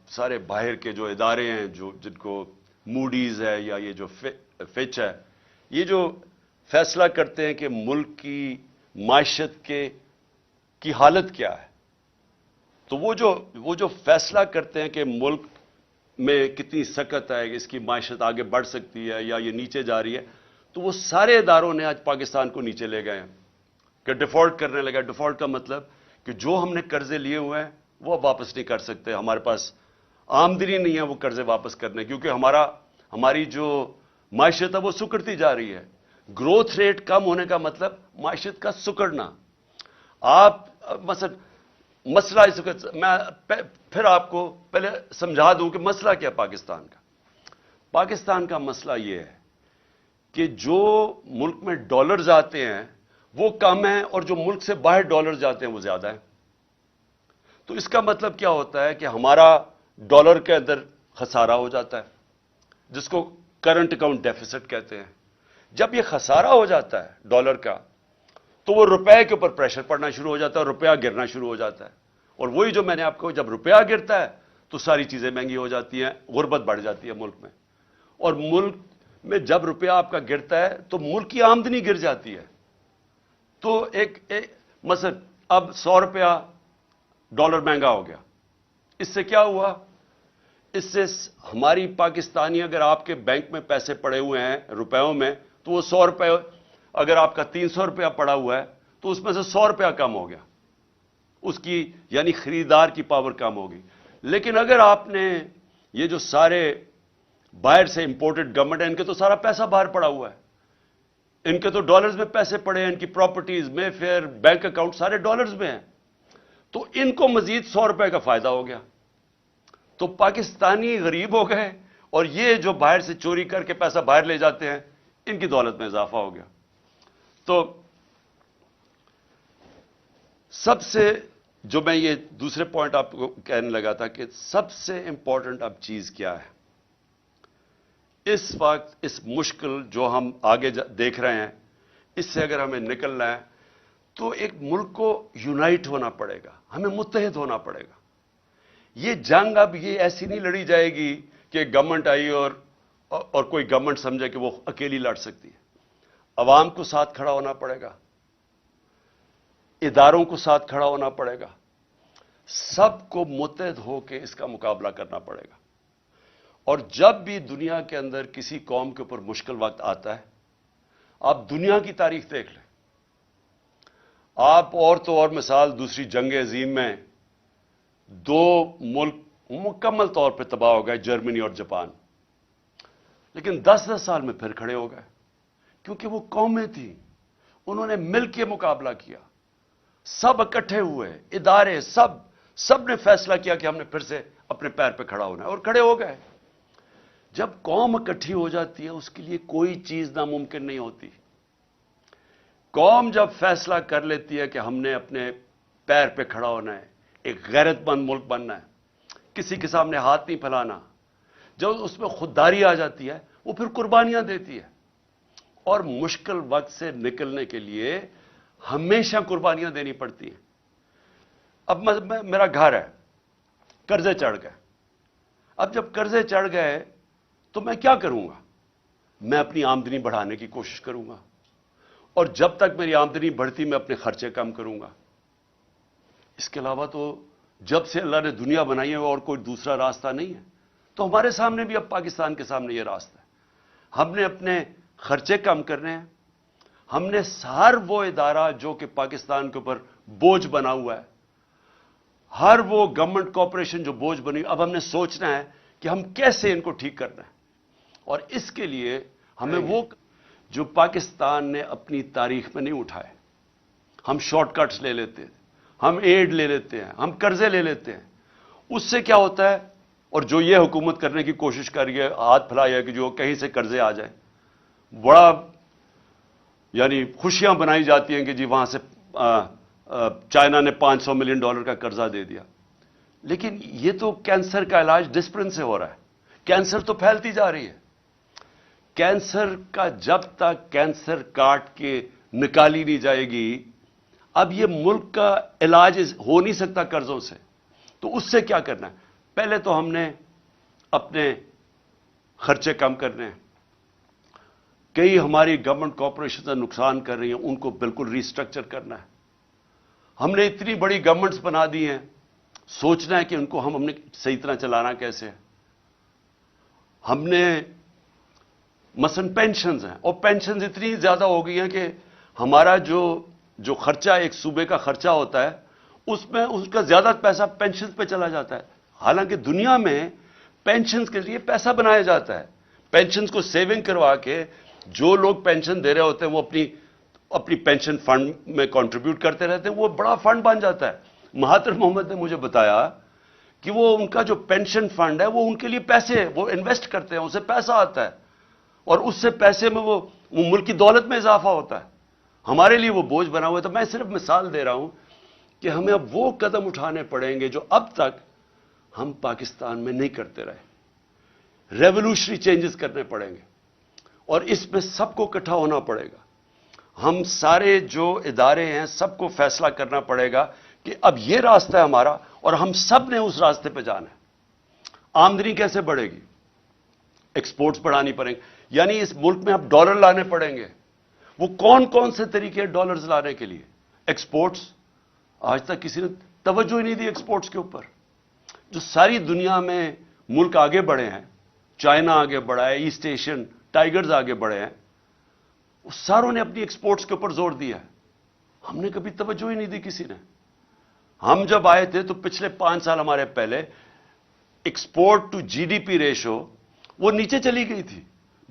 سارے باہر کے جو ادارے ہیں جن کو موڈیز ہے یا یہ جو فچ ہے، یہ جو فیصلہ کرتے ہیں کہ ملک کی معیشت کی حالت کیا ہے، تو وہ جو فیصلہ کرتے ہیں کہ ملک میں کتنی سکت ہے، اس کی معیشت آگے بڑھ سکتی ہے یا یہ نیچے جا رہی ہے، تو وہ سارے اداروں نے آج پاکستان کو نیچے لے گئے ہیں کہ ڈیفالٹ کرنے لگا۔ ڈیفالٹ کا مطلب کہ جو ہم نے قرضے لیے ہوئے ہیں وہ اب واپس نہیں کر سکتے، ہمارے پاس آمدنی نہیں ہے وہ قرضے واپس کرنے، کیونکہ ہماری جو معیشت ہے وہ سکڑتی جا رہی ہے۔ گروتھ ریٹ کم ہونے کا مطلب معیشت کا سکڑنا۔ آپ مثلا مسئلہ اس وقت میں پھر آپ کو پہلے سمجھا دوں کہ مسئلہ کیا پاکستان کا۔ پاکستان کا مسئلہ یہ ہے کہ جو ملک میں ڈالرز آتے ہیں وہ کم ہیں اور جو ملک سے باہر ڈالرز جاتے ہیں وہ زیادہ ہیں۔ تو اس کا مطلب کیا ہوتا ہے کہ ہمارا ڈالر کے اندر خسارہ ہو جاتا ہے، جس کو کرنٹ اکاؤنٹ ڈیفیسٹ کہتے ہیں۔ جب یہ خسارہ ہو جاتا ہے ڈالر کا تو وہ روپے کے اوپر پریشر پڑنا شروع ہو جاتا ہے اور روپیہ گرنا شروع ہو جاتا ہے۔ اور وہی جو میں نے آپ کو، جب روپیہ گرتا ہے تو ساری چیزیں مہنگی ہو جاتی ہیں، غربت بڑھ جاتی ہے ملک میں۔ اور ملک میں جب روپیہ آپ کا گرتا ہے تو ملک کی آمدنی گر جاتی ہے۔ تو مثلا اب 100 روپیہ ڈالر مہنگا ہو گیا، اس سے کیا ہوا؟ اس سے ہماری پاکستانی، اگر آپ کے بینک میں پیسے پڑے ہوئے ہیں روپیوں میں تو وہ 100 روپے، اگر آپ کا 300 روپیہ پڑا ہوا ہے تو اس میں سے 100 روپیہ کم ہو گیا، اس کی یعنی خریدار کی پاور کم ہوگی۔ لیکن اگر آپ نے یہ جو سارے باہر سے امپورٹڈ گورنمنٹ ہے، ان کے تو سارا پیسہ باہر پڑا ہوا ہے، ان کے تو ڈالرز میں پیسے پڑے ہیں، ان کی پراپرٹیز میں پھر بینک اکاؤنٹ سارے ڈالرز میں ہیں، تو ان کو مزید 100 روپے کا فائدہ ہو گیا۔ تو پاکستانی غریب ہو گئے اور یہ جو باہر سے چوری کر کے پیسہ باہر لے جاتے ہیں ان کی دولت میں اضافہ ہو گیا۔ تو سب سے جو میں یہ دوسرے پوائنٹ آپ کو کہنے لگا تھا کہ سب سے امپورٹنٹ اب چیز کیا ہے اس وقت، اس مشکل جو ہم آگے دیکھ رہے ہیں، اس سے اگر ہمیں نکلنا ہے تو ایک ملک کو یونائٹ ہونا پڑے گا، ہمیں متحد ہونا پڑے گا۔ یہ جنگ اب یہ ایسی نہیں لڑی جائے گی کہ گورنمنٹ آئی اور کوئی گورنمنٹ سمجھے کہ وہ اکیلی لڑ سکتی ہے۔ عوام کو ساتھ کھڑا ہونا پڑے گا، اداروں کو ساتھ کھڑا ہونا پڑے گا، سب کو متحد ہو کے اس کا مقابلہ کرنا پڑے گا۔ اور جب بھی دنیا کے اندر کسی قوم کے اوپر مشکل وقت آتا ہے، آپ دنیا کی تاریخ دیکھ لیں، آپ اور تو اور مثال دوسری جنگ عظیم میں 2 ملک مکمل طور پہ تباہ ہو گئے، جرمنی اور جاپان، لیکن 10 سال میں پھر کھڑے ہو گئے، کیونکہ وہ قومیں تھیں، انہوں نے مل کے مقابلہ کیا، سب اکٹھے ہوئے، ادارے سب نے فیصلہ کیا کہ ہم نے پھر سے اپنے پیر پہ کھڑا ہونا ہے اور کھڑے ہو گئے۔ جب قوم اکٹھی ہو جاتی ہے اس کے لیے کوئی چیز ناممکن نہیں ہوتی۔ قوم جب فیصلہ کر لیتی ہے کہ ہم نے اپنے پیر پہ کھڑا ہونا ہے، ایک غیرت مند ملک بننا ہے، کسی کے سامنے ہاتھ نہیں پھیلانا، جب اس میں خودداری آ جاتی ہے وہ پھر قربانیاں دیتی ہے۔ اور مشکل وقت سے نکلنے کے لیے ہمیشہ قربانیاں دینی پڑتی ہیں۔ اب میرا گھر ہے، قرضے چڑھ گئے، اب جب قرضے چڑھ گئے تو میں کیا کروں گا؟ میں اپنی آمدنی بڑھانے کی کوشش کروں گا، اور جب تک میری آمدنی بڑھتی میں اپنے خرچے کم کروں گا۔ اس کے علاوہ تو جب سے اللہ نے دنیا بنائی ہے اور کوئی دوسرا راستہ نہیں ہے۔ تو ہمارے سامنے بھی اب پاکستان کے سامنے یہ راستہ ہے، ہم نے اپنے خرچے کم کرنے ہیں، ہم نے ہر وہ ادارہ جو کہ پاکستان کے اوپر بوجھ بنا ہوا ہے، ہر وہ گورنمنٹ کارپوریشن جو بوجھ بنی، اب ہم نے سوچنا ہے کہ ہم کیسے ان کو ٹھیک کرنا ہے۔ اور اس کے لیے ہمیں وہ جو پاکستان نے اپنی تاریخ میں نہیں اٹھائے، ہم شارٹ کٹس لے لیتے ہیں، ہم ایڈ لے لیتے ہیں، ہم قرضے لے لیتے ہیں، اس سے کیا ہوتا ہے؟ اور جو یہ حکومت کرنے کی کوشش کر رہی ہے، ہاتھ پھیلایا ہے کہ جو کہیں سے قرضے آ جائیں، بڑا یعنی خوشیاں بنائی جاتی ہیں کہ جی وہاں سے چائنا نے $500 ملین کا قرضہ دے دیا، لیکن یہ تو کینسر کا علاج ڈسپرن سے ہو رہا ہے، کینسر تو پھیلتی جا رہی ہے، کینسر کا جب تک کینسر کاٹ کے نکالی نہیں جائے گی، اب یہ ملک کا علاج ہو نہیں سکتا قرضوں سے. تو اس سے کیا کرنا ہے؟ پہلے تو ہم نے اپنے خرچے کم کرنے ہیں. کئی ہماری گورنمنٹ کارپوریشن نقصان کر رہی ہیں، ان کو بالکل ریسٹرکچر کرنا ہے. ہم نے اتنی بڑی گورنمنٹس بنا دی ہیں، سوچنا ہے کہ ان کو ہم نے صحیح طرح چلانا کیسے ہے. ہم نے مثلا پینشنز ہیں، اور پینشنز اتنی زیادہ ہو گئی ہیں کہ ہمارا جو خرچہ ایک صوبے کا خرچہ ہوتا ہے، اس میں اس کا زیادہ پیسہ پینشنز پہ چلا جاتا ہے. حالانکہ دنیا میں پینشنز کے لیے پیسہ بنایا جاتا ہے. پینشنز کو سیونگ کروا کے جو لوگ پینشن دے رہے ہوتے ہیں وہ اپنی پینشن فنڈ میں کنٹریبیوٹ کرتے رہتے ہیں، وہ بڑا فنڈ بن جاتا ہے. مہاتر محمد نے مجھے بتایا کہ وہ ان کا جو پینشن فنڈ ہے وہ ان کے لیے پیسے وہ انویسٹ کرتے ہیں، اسے پیسہ آتا ہے، اور اس سے پیسے میں وہ ملک کی دولت میں اضافہ ہوتا ہے. ہمارے لیے وہ بوجھ بنا ہوا ہے. تو میں صرف مثال دے رہا ہوں کہ ہمیں اب وہ قدم اٹھانے پڑیں گے جو اب تک ہم پاکستان میں نہیں کرتے رہے. ریولوشنری چینجز کرنے پڑیں گے، اور اس میں سب کو اکٹھا ہونا پڑے گا. ہم سارے جو ادارے ہیں سب کو فیصلہ کرنا پڑے گا کہ اب یہ راستہ ہے ہمارا، اور ہم سب نے اس راستے پہ جانا ہے. آمدنی کیسے بڑھے گی؟ ایکسپورٹس بڑھانی پڑیں گے. یعنی اس ملک میں اب ڈالر لانے پڑیں گے. وہ کون کون سے طریقے ڈالرز لانے کے لیے؟ ایکسپورٹس. آج تک کسی نے توجہ ہی نہیں دی ایکسپورٹس کے اوپر. جو ساری دنیا میں ملک آگے بڑھے ہیں، چائنا آگے بڑھا ہے، ایسٹ ایشین ٹائیگرز آگے بڑھے ہیں، وہ ساروں نے اپنی ایکسپورٹس کے اوپر زور دیا ہے. ہم نے کبھی توجہ ہی نہیں دی کسی نے. ہم جب آئے تھے تو پچھلے 5 سال ہمارے پہلے export to G D P ratio وہ نیچے چلی گئی تھی،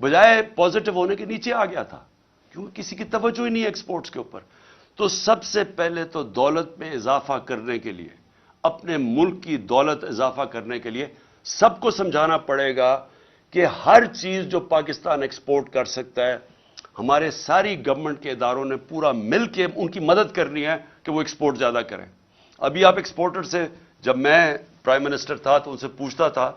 بجائے پازیٹو ہونے کے نیچے آ گیا تھا، کیونکہ کسی کی توجہ ہی نہیں ہے ایکسپورٹس کے اوپر. تو سب سے پہلے تو دولت میں اضافہ کرنے کے لیے، اپنے ملک کی دولت اضافہ کرنے کے لیے سب کو سمجھانا پڑے گا کہ ہر چیز جو پاکستان ایکسپورٹ کر سکتا ہے، ہمارے ساری گورنمنٹ کے اداروں نے پورا مل کے ان کی مدد کرنی ہے کہ وہ ایکسپورٹ زیادہ کریں. ابھی آپ ایکسپورٹر سے، جب میں پرائم منسٹر تھا تو ان سے پوچھتا تھا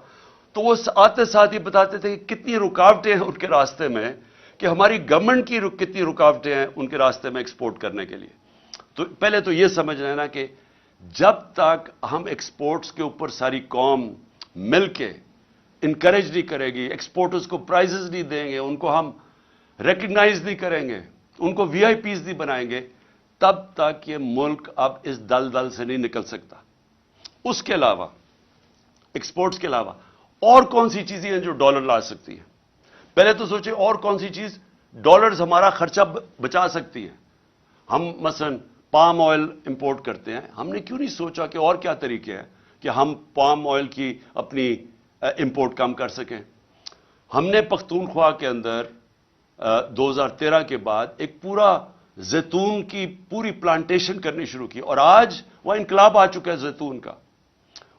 تو وہ آتے ساتھ ہی بتاتے تھے کہ کتنی رکاوٹیں ہیں ان کے راستے میں، کہ ہماری گورنمنٹ کی کتنی رکاوٹیں ہیں ان کے راستے میں ایکسپورٹ کرنے کے لیے. تو پہلے تو یہ سمجھ لینا کہ جب تک ہم ایکسپورٹس کے اوپر ساری قوم مل کے انکریج نہیں کرے گی، ایکسپورٹرز کو پرائزز نہیں دیں گے، ان کو ہم ریکگنائز نہیں کریں گے، ان کو وی آئی پیز نہیں بنائیں گے، تب تک یہ ملک اب اس دلدل سے نہیں نکل سکتا. اس کے علاوہ، ایکسپورٹس کے علاوہ اور کون سی چیزیں ہیں جو ڈالر لا سکتی ہیں؟ پہلے تو سوچیں اور کون سی چیز ڈالرز ہمارا خرچہ بچا سکتی ہے. ہم مثلا پام آئل امپورٹ کرتے ہیں، ہم نے کیوں نہیں سوچا کہ اور کیا طریقے ہیں کہ ہم پام آئل کی اپنی امپورٹ کم کر سکیں. ہم نے پختونخوا کے اندر 2013 کے بعد ایک پورا زیتون کی پوری پلانٹیشن کرنی شروع کی، اور آج وہ انقلاب آ چکا ہے زیتون کا.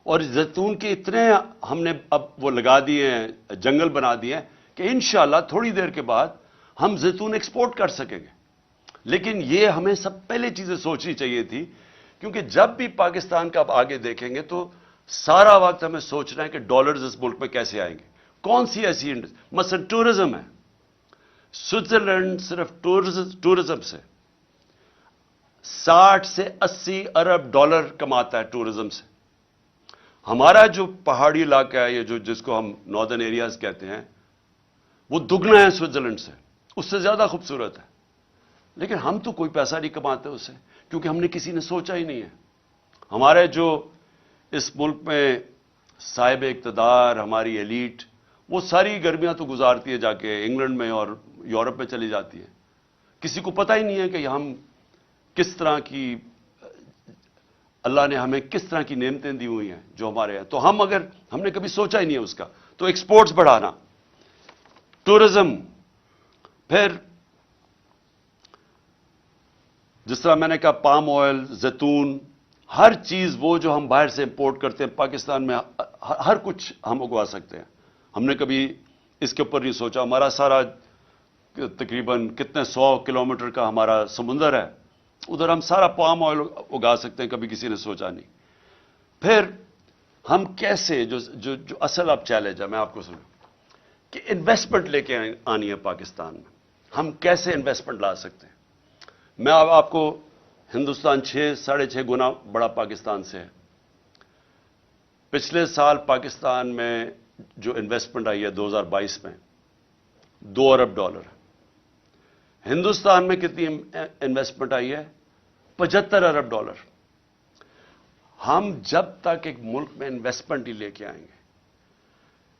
اور زیتون کے اتنے ہم نے اب وہ لگا دیے ہیں، جنگل بنا دیے ہیں کہ انشاءاللہ تھوڑی دیر کے بعد ہم زیتون ایکسپورٹ کر سکیں گے. لیکن یہ ہمیں سب پہلے چیزیں سوچنی چاہیے تھی، کیونکہ جب بھی پاکستان کا اب آگے دیکھیں گے تو سارا وقت ہمیں سوچنا ہے کہ ڈالرز اس ملک میں کیسے آئیں گے. کون سی ایسی مثلا ٹورزم ہے. سوئٹزرلینڈ صرف ٹورزم سے 60 سے 80 ارب ڈالر کماتا ہے ٹورزم سے. ہمارا جو پہاڑی علاقہ ہے، یہ جس کو ہم ناردرن ایریاز کہتے ہیں، وہ دگنا ہے سوئٹزرلینڈ سے، اس سے زیادہ خوبصورت ہے. لیکن ہم تو کوئی پیسہ نہیں کماتے اس سے، کیونکہ ہم نے کسی نے سوچا ہی نہیں ہے. ہمارے جو اس ملک میں صاحب اقتدار، ہماری ایلیٹ، وہ ساری گرمیاں تو گزارتی ہے جا کے انگلینڈ میں اور یورپ میں چلی جاتی ہے. کسی کو پتہ ہی نہیں ہے کہ ہم کس طرح کی، اللہ نے ہمیں کس طرح کی نعمتیں دی ہوئی ہیں جو ہمارے ہیں. تو ہم نے کبھی سوچا ہی نہیں ہے اس کا. تو ایکسپورٹس بڑھانا، ٹورزم، پھر جس طرح میں نے کہا پام آئل، زیتون، ہر چیز وہ جو ہم باہر سے امپورٹ کرتے ہیں پاکستان میں ہر کچھ ہم اگوا سکتے ہیں. ہم نے کبھی اس کے اوپر نہیں سوچا. ہمارا سارا تقریباً کتنے 100 کلومیٹر کا ہمارا سمندر ہے، ادھر ہم سارا پام آئل اگا سکتے ہیں، کبھی کسی نے سوچا نہیں. پھر ہم کیسے جو اصل اب چیلنج ہے، میں آپ کو سنوں، کہ انویسٹمنٹ لے کے آنی ہے پاکستان میں. ہم کیسے انویسٹمنٹ لا سکتے ہیں؟ میں آپ کو ہندوستان 6-6.5 گنا بڑا پاکستان سے ہے. پچھلے سال پاکستان میں جو انویسٹمنٹ آئی ہے 2022 میں $2 ارب. ہندوستان میں کتنی انویسٹمنٹ آئی ہے؟ $75 ارب. ہم جب تک ایک ملک میں انویسٹمنٹ ہی لے کے آئیں گے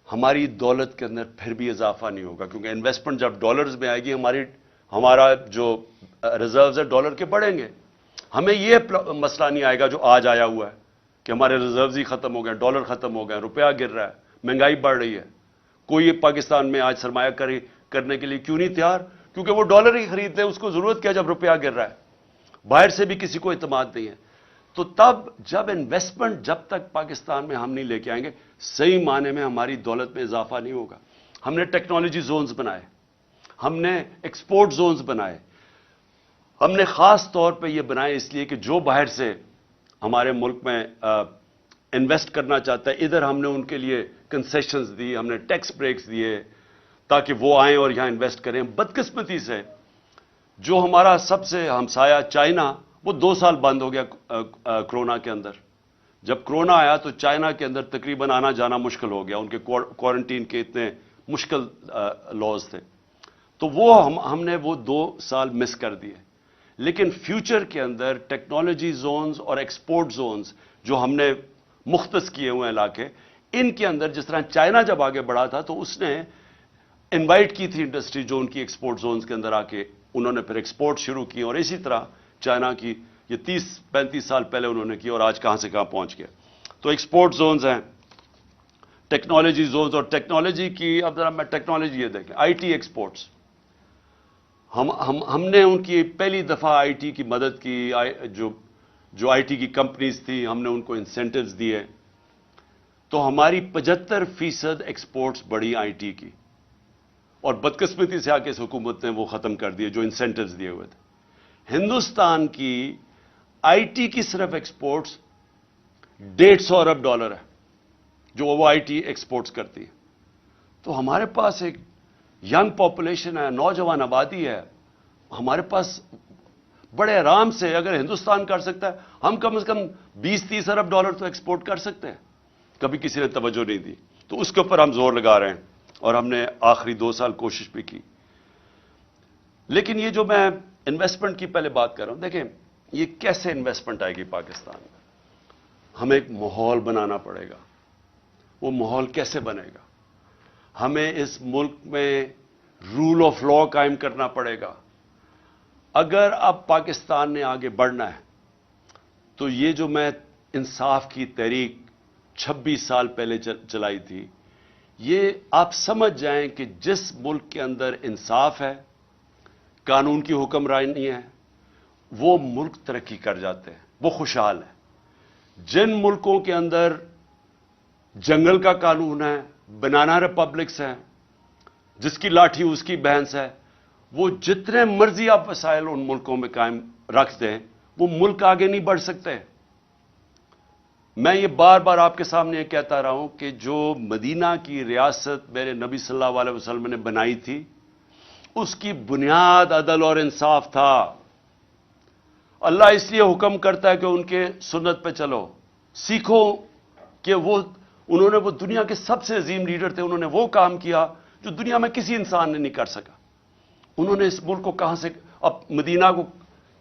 ہماری دولت کے اندر پھر بھی اضافہ نہیں ہوگا, کیونکہ انویسٹمنٹ جب ڈالرز میں آئے گی ہمارا جو ریزروز ہے ڈالر کے بڑھیں گے. ہمیں یہ مسئلہ نہیں آئے گا جو آج آیا ہوا ہے کہ ہمارے ریزروز ہی ختم ہو گئے, ڈالر ختم ہو گئے, روپیہ گر رہا ہے, مہنگائی بڑھ رہی ہے. کوئی پاکستان میں آج سرمایہ کاری کرنے کے لیے کیوں نہیں تیار؟ کیونکہ وہ ڈالر ہی خریدتے ہیں, اس کو ضرورت کیا جب روپیہ گر رہا ہے. باہر سے بھی کسی کو اعتماد نہیں ہے. تو تب جب انویسٹمنٹ جب تک پاکستان میں ہم نہیں لے کے آئیں گے صحیح معنی میں ہماری دولت میں اضافہ نہیں ہوگا. ہم نے ٹیکنالوجی زونز بنائے, ہم نے ایکسپورٹ زونز بنائے, ہم نے خاص طور پہ یہ بنائے اس لیے کہ جو باہر سے ہمارے ملک میں انویسٹ کرنا چاہتا ہے ادھر ہم نے ان کے لیے کنسیشنز دی, ہم نے ٹیکس بریکس دیے تاکہ وہ آئیں اور یہاں انویسٹ کریں. بدقسمتی سے جو ہمارا سب سے ہمسایہ چائنا وہ 2 سال بند ہو گیا کرونا کے اندر. جب کرونا آیا تو چائنا کے اندر تقریباً آنا جانا مشکل ہو گیا, ان کے کوارنٹین کے اتنے مشکل لاز تھے. تو وہ ہم نے وہ 2 سال مس کر دیے. لیکن فیوچر کے اندر ٹیکنالوجی زونز اور ایکسپورٹ زونز جو ہم نے مختص کیے ہوئے علاقے, ان کے اندر جس طرح چائنا جب آگے بڑھا تھا تو اس نے انوائٹ کی تھی انڈسٹری جو ان کی ایکسپورٹ زونز کے اندر آ کے انہوں نے پھر ایکسپورٹ شروع کی, اور اسی طرح چائنا کی یہ 30-35 سال پہلے انہوں نے کی اور آج کہاں سے کہاں پہنچ گیا. تو ایکسپورٹ زونز ہیں, ٹیکنالوجی زونز, اور ٹیکنالوجی کی اب ذرا میں ٹیکنالوجی یہ دیکھیں, آئی ٹی ایکسپورٹس. ہم نے ان کی پہلی دفعہ آئی ٹی کی مدد کی, جو آئی ٹی کی کمپنیز تھی ہم نے ان کو انسینٹیوز دیے, تو ہماری 75% ایکسپورٹس بڑی آئی ٹی کی, اور بدقسمتی سے آ کے اس حکومت نے وہ ختم کر دیے جو انسینٹیوز دیے ہوئے تھے. ہندوستان کی آئی ٹی کی صرف ایکسپورٹس $150 ارب ہے جو وہ آئی ٹی ایکسپورٹس کرتی ہے. تو ہمارے پاس ایک ینگ پاپولیشن ہے, نوجوان آبادی ہے, ہمارے پاس بڑے آرام سے اگر ہندوستان کر سکتا ہے ہم کم از کم $20-30 ارب تو ایکسپورٹ کر سکتے ہیں. کبھی کسی نے توجہ نہیں دی, تو اس کے اوپر ہم زور لگا رہے ہیں, اور ہم نے آخری 2 سال کوشش بھی کی. لیکن یہ جو میں انویسٹمنٹ کی پہلے بات کر رہا ہوں, دیکھیں یہ کیسے انویسٹمنٹ آئے گی پاکستان میں؟ ہمیں ایک ماحول بنانا پڑے گا. وہ ماحول کیسے بنے گا؟ ہمیں اس ملک میں رول آف لا قائم کرنا پڑے گا. اگر اب پاکستان نے آگے بڑھنا ہے تو یہ جو میں انصاف کی تحریک 26 سال پہلے چلائی تھی, یہ آپ سمجھ جائیں کہ جس ملک کے اندر انصاف ہے, قانون کی حکمرانی ہے, وہ ملک ترقی کر جاتے ہیں, وہ خوشحال ہے. جن ملکوں کے اندر جنگل کا قانون ہے, بنانا ریپبلکس ہیں, جس کی لاٹھی اس کی بھینس ہے, وہ جتنے مرضی آپ وسائل ان ملکوں میں قائم رکھ دیں وہ ملک آگے نہیں بڑھ سکتے. میں یہ بار بار آپ کے سامنے یہ کہتا رہا ہوں کہ جو مدینہ کی ریاست میرے نبی صلی اللہ علیہ وسلم نے بنائی تھی اس کی بنیاد عدل اور انصاف تھا. اللہ اس لیے حکم کرتا ہے کہ ان کے سنت پہ چلو, سیکھو کہ انہوں نے وہ دنیا کے سب سے عظیم لیڈر تھے, انہوں نے وہ کام کیا جو دنیا میں کسی انسان نے نہیں کر سکا. انہوں نے اس ملک کو کہاں سے, اب مدینہ کو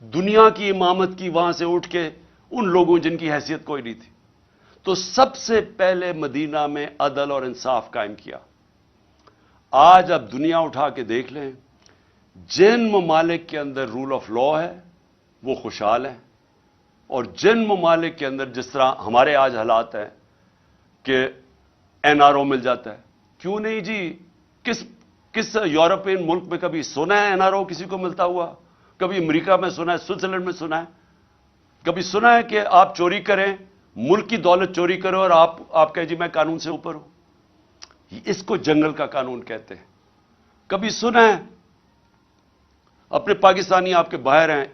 دنیا کی امامت کی وہاں سے اٹھ کے ان لوگوں جن کی حیثیت کوئی نہیں تھی. تو سب سے پہلے مدینہ میں عدل اور انصاف قائم کیا. آج اب دنیا اٹھا کے دیکھ لیں, جن ممالک کے اندر رول آف لا ہے وہ خوشحال ہیں, اور جن ممالک کے اندر جس طرح ہمارے آج حالات ہیں کہ این آر او مل جاتا ہے. کیوں نہیں جی, کس یورپین ملک میں کبھی سنا ہے این آر او کسی کو ملتا ہوا؟ کبھی امریکہ میں سنا ہے, سوئٹزرلینڈ میں سنا ہے, کبھی سنا ہے کہ آپ چوری کریں, ملک کی دولت چوری کرو اور آپ کہیں جی میں قانون سے اوپر ہوں؟ اس کو جنگل کا قانون کہتے ہیں. کبھی سنا ہے اپنے پاکستانی آپ کے باہر ہیں,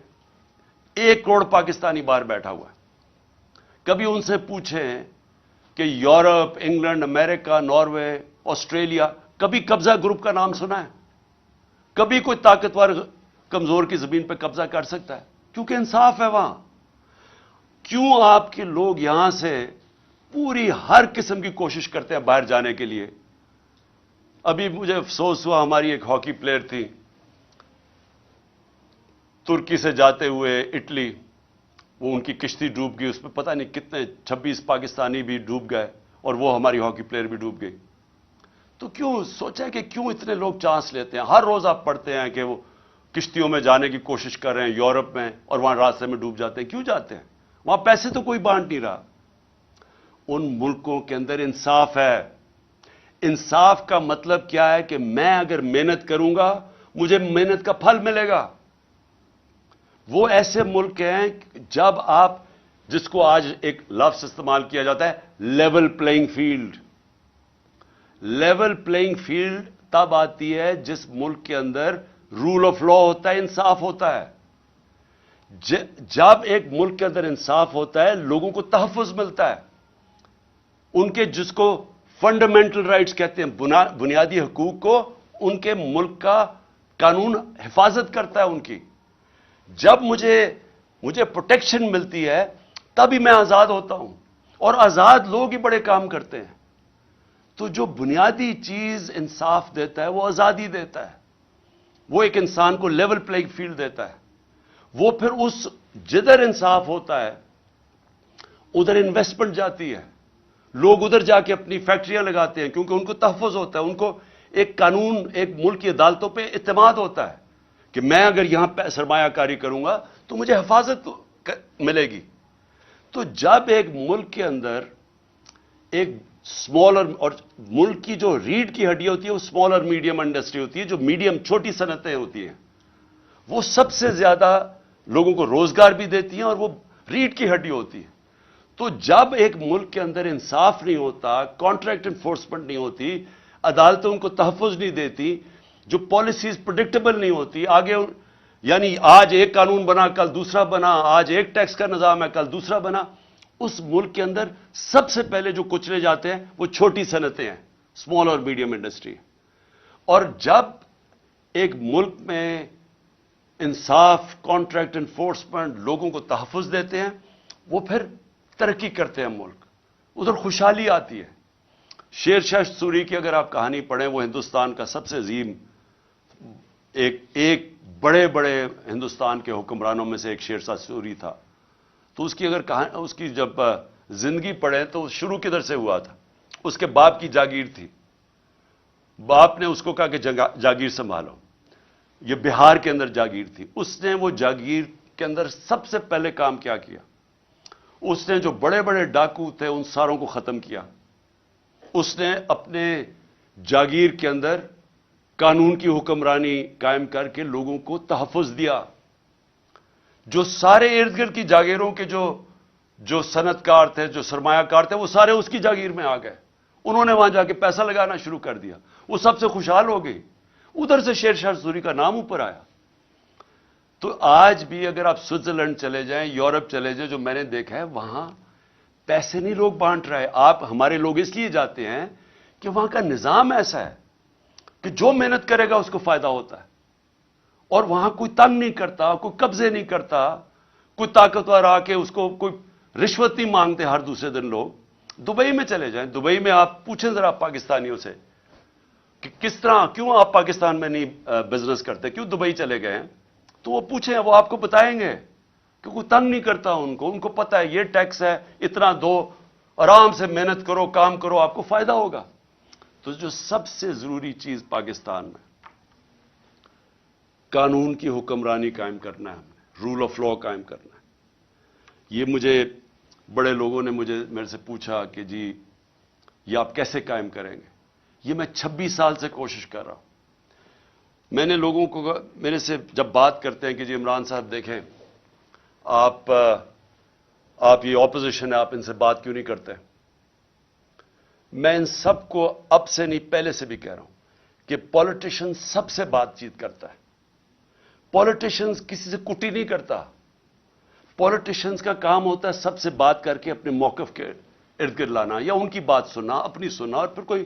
1 کروڑ پاکستانی باہر بیٹھا ہوا ہے, کبھی ان سے پوچھیں کہ یورپ, انگلینڈ, امریکہ, ناروے, آسٹریلیا کبھی قبضہ گروپ کا نام سنا ہے؟ کبھی کوئی طاقتور کمزور کی زمین پہ قبضہ کر سکتا ہے؟ کیونکہ انصاف ہے وہاں. کیوں آپ کے لوگ یہاں سے پوری ہر قسم کی کوشش کرتے ہیں باہر جانے کے لیے؟ ابھی مجھے افسوس ہوا، ہماری ایک ہاکی پلیئر تھی، ترکی سے جاتے ہوئے اٹلی، وہ ان کی کشتی ڈوب گئی، اس میں پتہ نہیں کتنے 26 پاکستانی بھی ڈوب گئے، اور وہ ہماری ہاکی پلیئر بھی ڈوب گئی. تو کیوں سوچیں کہ کیوں اتنے لوگ چانس لیتے ہیں؟ ہر روز آپ پڑھتے ہیں کہ وہ کشتیوں میں جانے کی کوشش کر رہے ہیں یورپ میں، اور وہاں راستے میں ڈوب جاتے ہیں. کیوں جاتے ہیں؟ وہاں پیسے تو کوئی بانٹ نہیں رہا. ان ملکوں کے اندر انصاف ہے. انصاف کا مطلب کیا ہے؟ کہ میں اگر محنت کروں گا مجھے محنت کا پھل ملے گا. وہ ایسے ملک ہیں جب آپ، جس کو آج ایک لفظ استعمال کیا جاتا ہے، level playing field. Level playing field تب آتی ہے جس ملک کے اندر رول آف لا ہوتا ہے، انصاف ہوتا ہے. جب ایک ملک کے اندر انصاف ہوتا ہے لوگوں کو تحفظ ملتا ہے، ان کے جس کو فنڈامنٹل رائٹس کہتے ہیں، بنیادی حقوق کو ان کے ملک کا قانون حفاظت کرتا ہے ان کی. جب مجھے پروٹیکشن ملتی ہے تبھی میں آزاد ہوتا ہوں، اور آزاد لوگ ہی بڑے کام کرتے ہیں. تو جو بنیادی چیز انصاف دیتا ہے وہ آزادی دیتا ہے. وہ ایک انسان کو لیول پلئنگ فیلڈ دیتا ہے. وہ پھر اس جدھر انصاف ہوتا ہے ادھر انویسٹمنٹ جاتی ہے، لوگ ادھر جا کے اپنی فیکٹریاں لگاتے ہیں، کیونکہ ان کو تحفظ ہوتا ہے، ان کو ایک قانون، ایک ملک کی عدالتوں پہ اعتماد ہوتا ہے کہ میں اگر یہاں سرمایہ کاری کروں گا تو مجھے حفاظت ملے گی. تو جب ایک ملک کے اندر ایک اسمالر، اور ملک کی جو ریڑھ کی ہڈی ہوتی ہے وہ اسمال اور میڈیم انڈسٹری ہوتی ہے، جو میڈیم چھوٹی صنعتیں ہوتی ہیں، وہ سب سے زیادہ لوگوں کو روزگار بھی دیتی ہیں، اور وہ ریڑھ کی ہڈی ہوتی ہے. تو جب ایک ملک کے اندر انصاف نہیں ہوتا، کانٹریکٹ انفورسمنٹ نہیں ہوتی، عدالتیں ان کو تحفظ نہیں دیتی، جو پالیسیز پریڈکٹیبل نہیں ہوتی، آگے یعنی آج ایک قانون بنا کل دوسرا بنا، آج ایک ٹیکس کا نظام ہے کل دوسرا بنا، اس ملک کے اندر سب سے پہلے جو کچلے جاتے ہیں وہ چھوٹی صنعتیں ہیں، اسمال اور میڈیم انڈسٹری. اور جب ایک ملک میں انصاف، کانٹریکٹ انفورسمنٹ، لوگوں کو تحفظ دیتے ہیں، وہ پھر ترقی کرتے ہیں ملک، ادھر خوشحالی آتی ہے. شیر شاہ سوری کی اگر آپ کہانی پڑھیں، وہ ہندوستان کا سب سے عظیم، ایک بڑے بڑے ہندوستان کے حکمرانوں میں سے ایک شیر شاہ سوری تھا. تو اس کی اگر اس کی جب زندگی پڑھیں تو شروع کدھر سے ہوا تھا؟ اس کے باپ کی جاگیر تھی، باپ نے اس کو کہا کہ جاگیر سنبھالو. یہ بہار کے اندر جاگیر تھی. اس نے وہ جاگیر کے اندر سب سے پہلے کام کیا؟ اس نے جو بڑے بڑے ڈاکو تھے ان ساروں کو ختم کیا. اس نے اپنے جاگیر کے اندر قانون کی حکمرانی قائم کر کے لوگوں کو تحفظ دیا. جو سارے ارد گرد کی جاگیروں کے جو صنعت کار تھے، جو سرمایہ کار تھے، وہ سارے اس کی جاگیر میں آ گئے. انہوں نے وہاں جا کے پیسہ لگانا شروع کر دیا. وہ سب سے خوشحال ہو گئی. ادھر سے شیر شاہ سوری کا نام اوپر آیا. تو آج بھی اگر آپ سوئٹزرلینڈ چلے جائیں، یورپ چلے جائیں، جو میں نے دیکھا ہے وہاں پیسے نہیں لوگ بانٹ رہے. ہمارے لوگ اس لیے جاتے ہیں کہ وہاں کا نظام ایسا ہے کہ جو محنت کرے گا اس کو فائدہ ہوتا ہے، اور وہاں کوئی تنگ نہیں کرتا، کوئی قبضے نہیں کرتا، کوئی طاقتور آ کے اس کو کوئی رشوت نہیں مانگتے ہر دوسرے دن لوگ. دبئی میں چلے جائیں، دبئی میں آپ پوچھیں ذرا پاکستانیوں سے کہ کس طرح، کیوں آپ پاکستان میں نہیں بزنس کرتے، کیوں دبئی چلے گئے ہیں؟ تو وہ پوچھیں، وہ آپ کو بتائیں گے کہ کوئی تنگ نہیں کرتا ان کو پتہ ہے یہ ٹیکس ہے، اتنا دو، آرام سے محنت کرو، کام کرو، آپ کو فائدہ ہوگا. تو جو سب سے ضروری چیز پاکستان میں قانون کی حکمرانی قائم کرنا ہے، ہم نے رول آف لا قائم کرنا ہے. یہ مجھے بڑے لوگوں نے میرے سے پوچھا کہ جی یہ آپ کیسے قائم کریں گے؟ یہ میں 26 سال سے کوشش کر رہا ہوں. میں نے لوگوں کو میرے سے جب بات کرتے ہیں کہ جی عمران صاحب دیکھیں آپ یہ اپوزیشن ہے، آپ ان سے بات کیوں نہیں کرتے؟ میں ان سب کو اب سے نہیں پہلے سے بھی کہہ رہا ہوں کہ پولیٹیشین سب سے بات چیت کرتا ہے. پولیٹیشینز کسی سے کٹی نہیں کرتا. پولیٹیشینز کا کام ہوتا ہے سب سے بات کر کے اپنے موقف کے ارد گرد لانا، یا ان کی بات سننا، اپنی سننا، اور پھر کوئی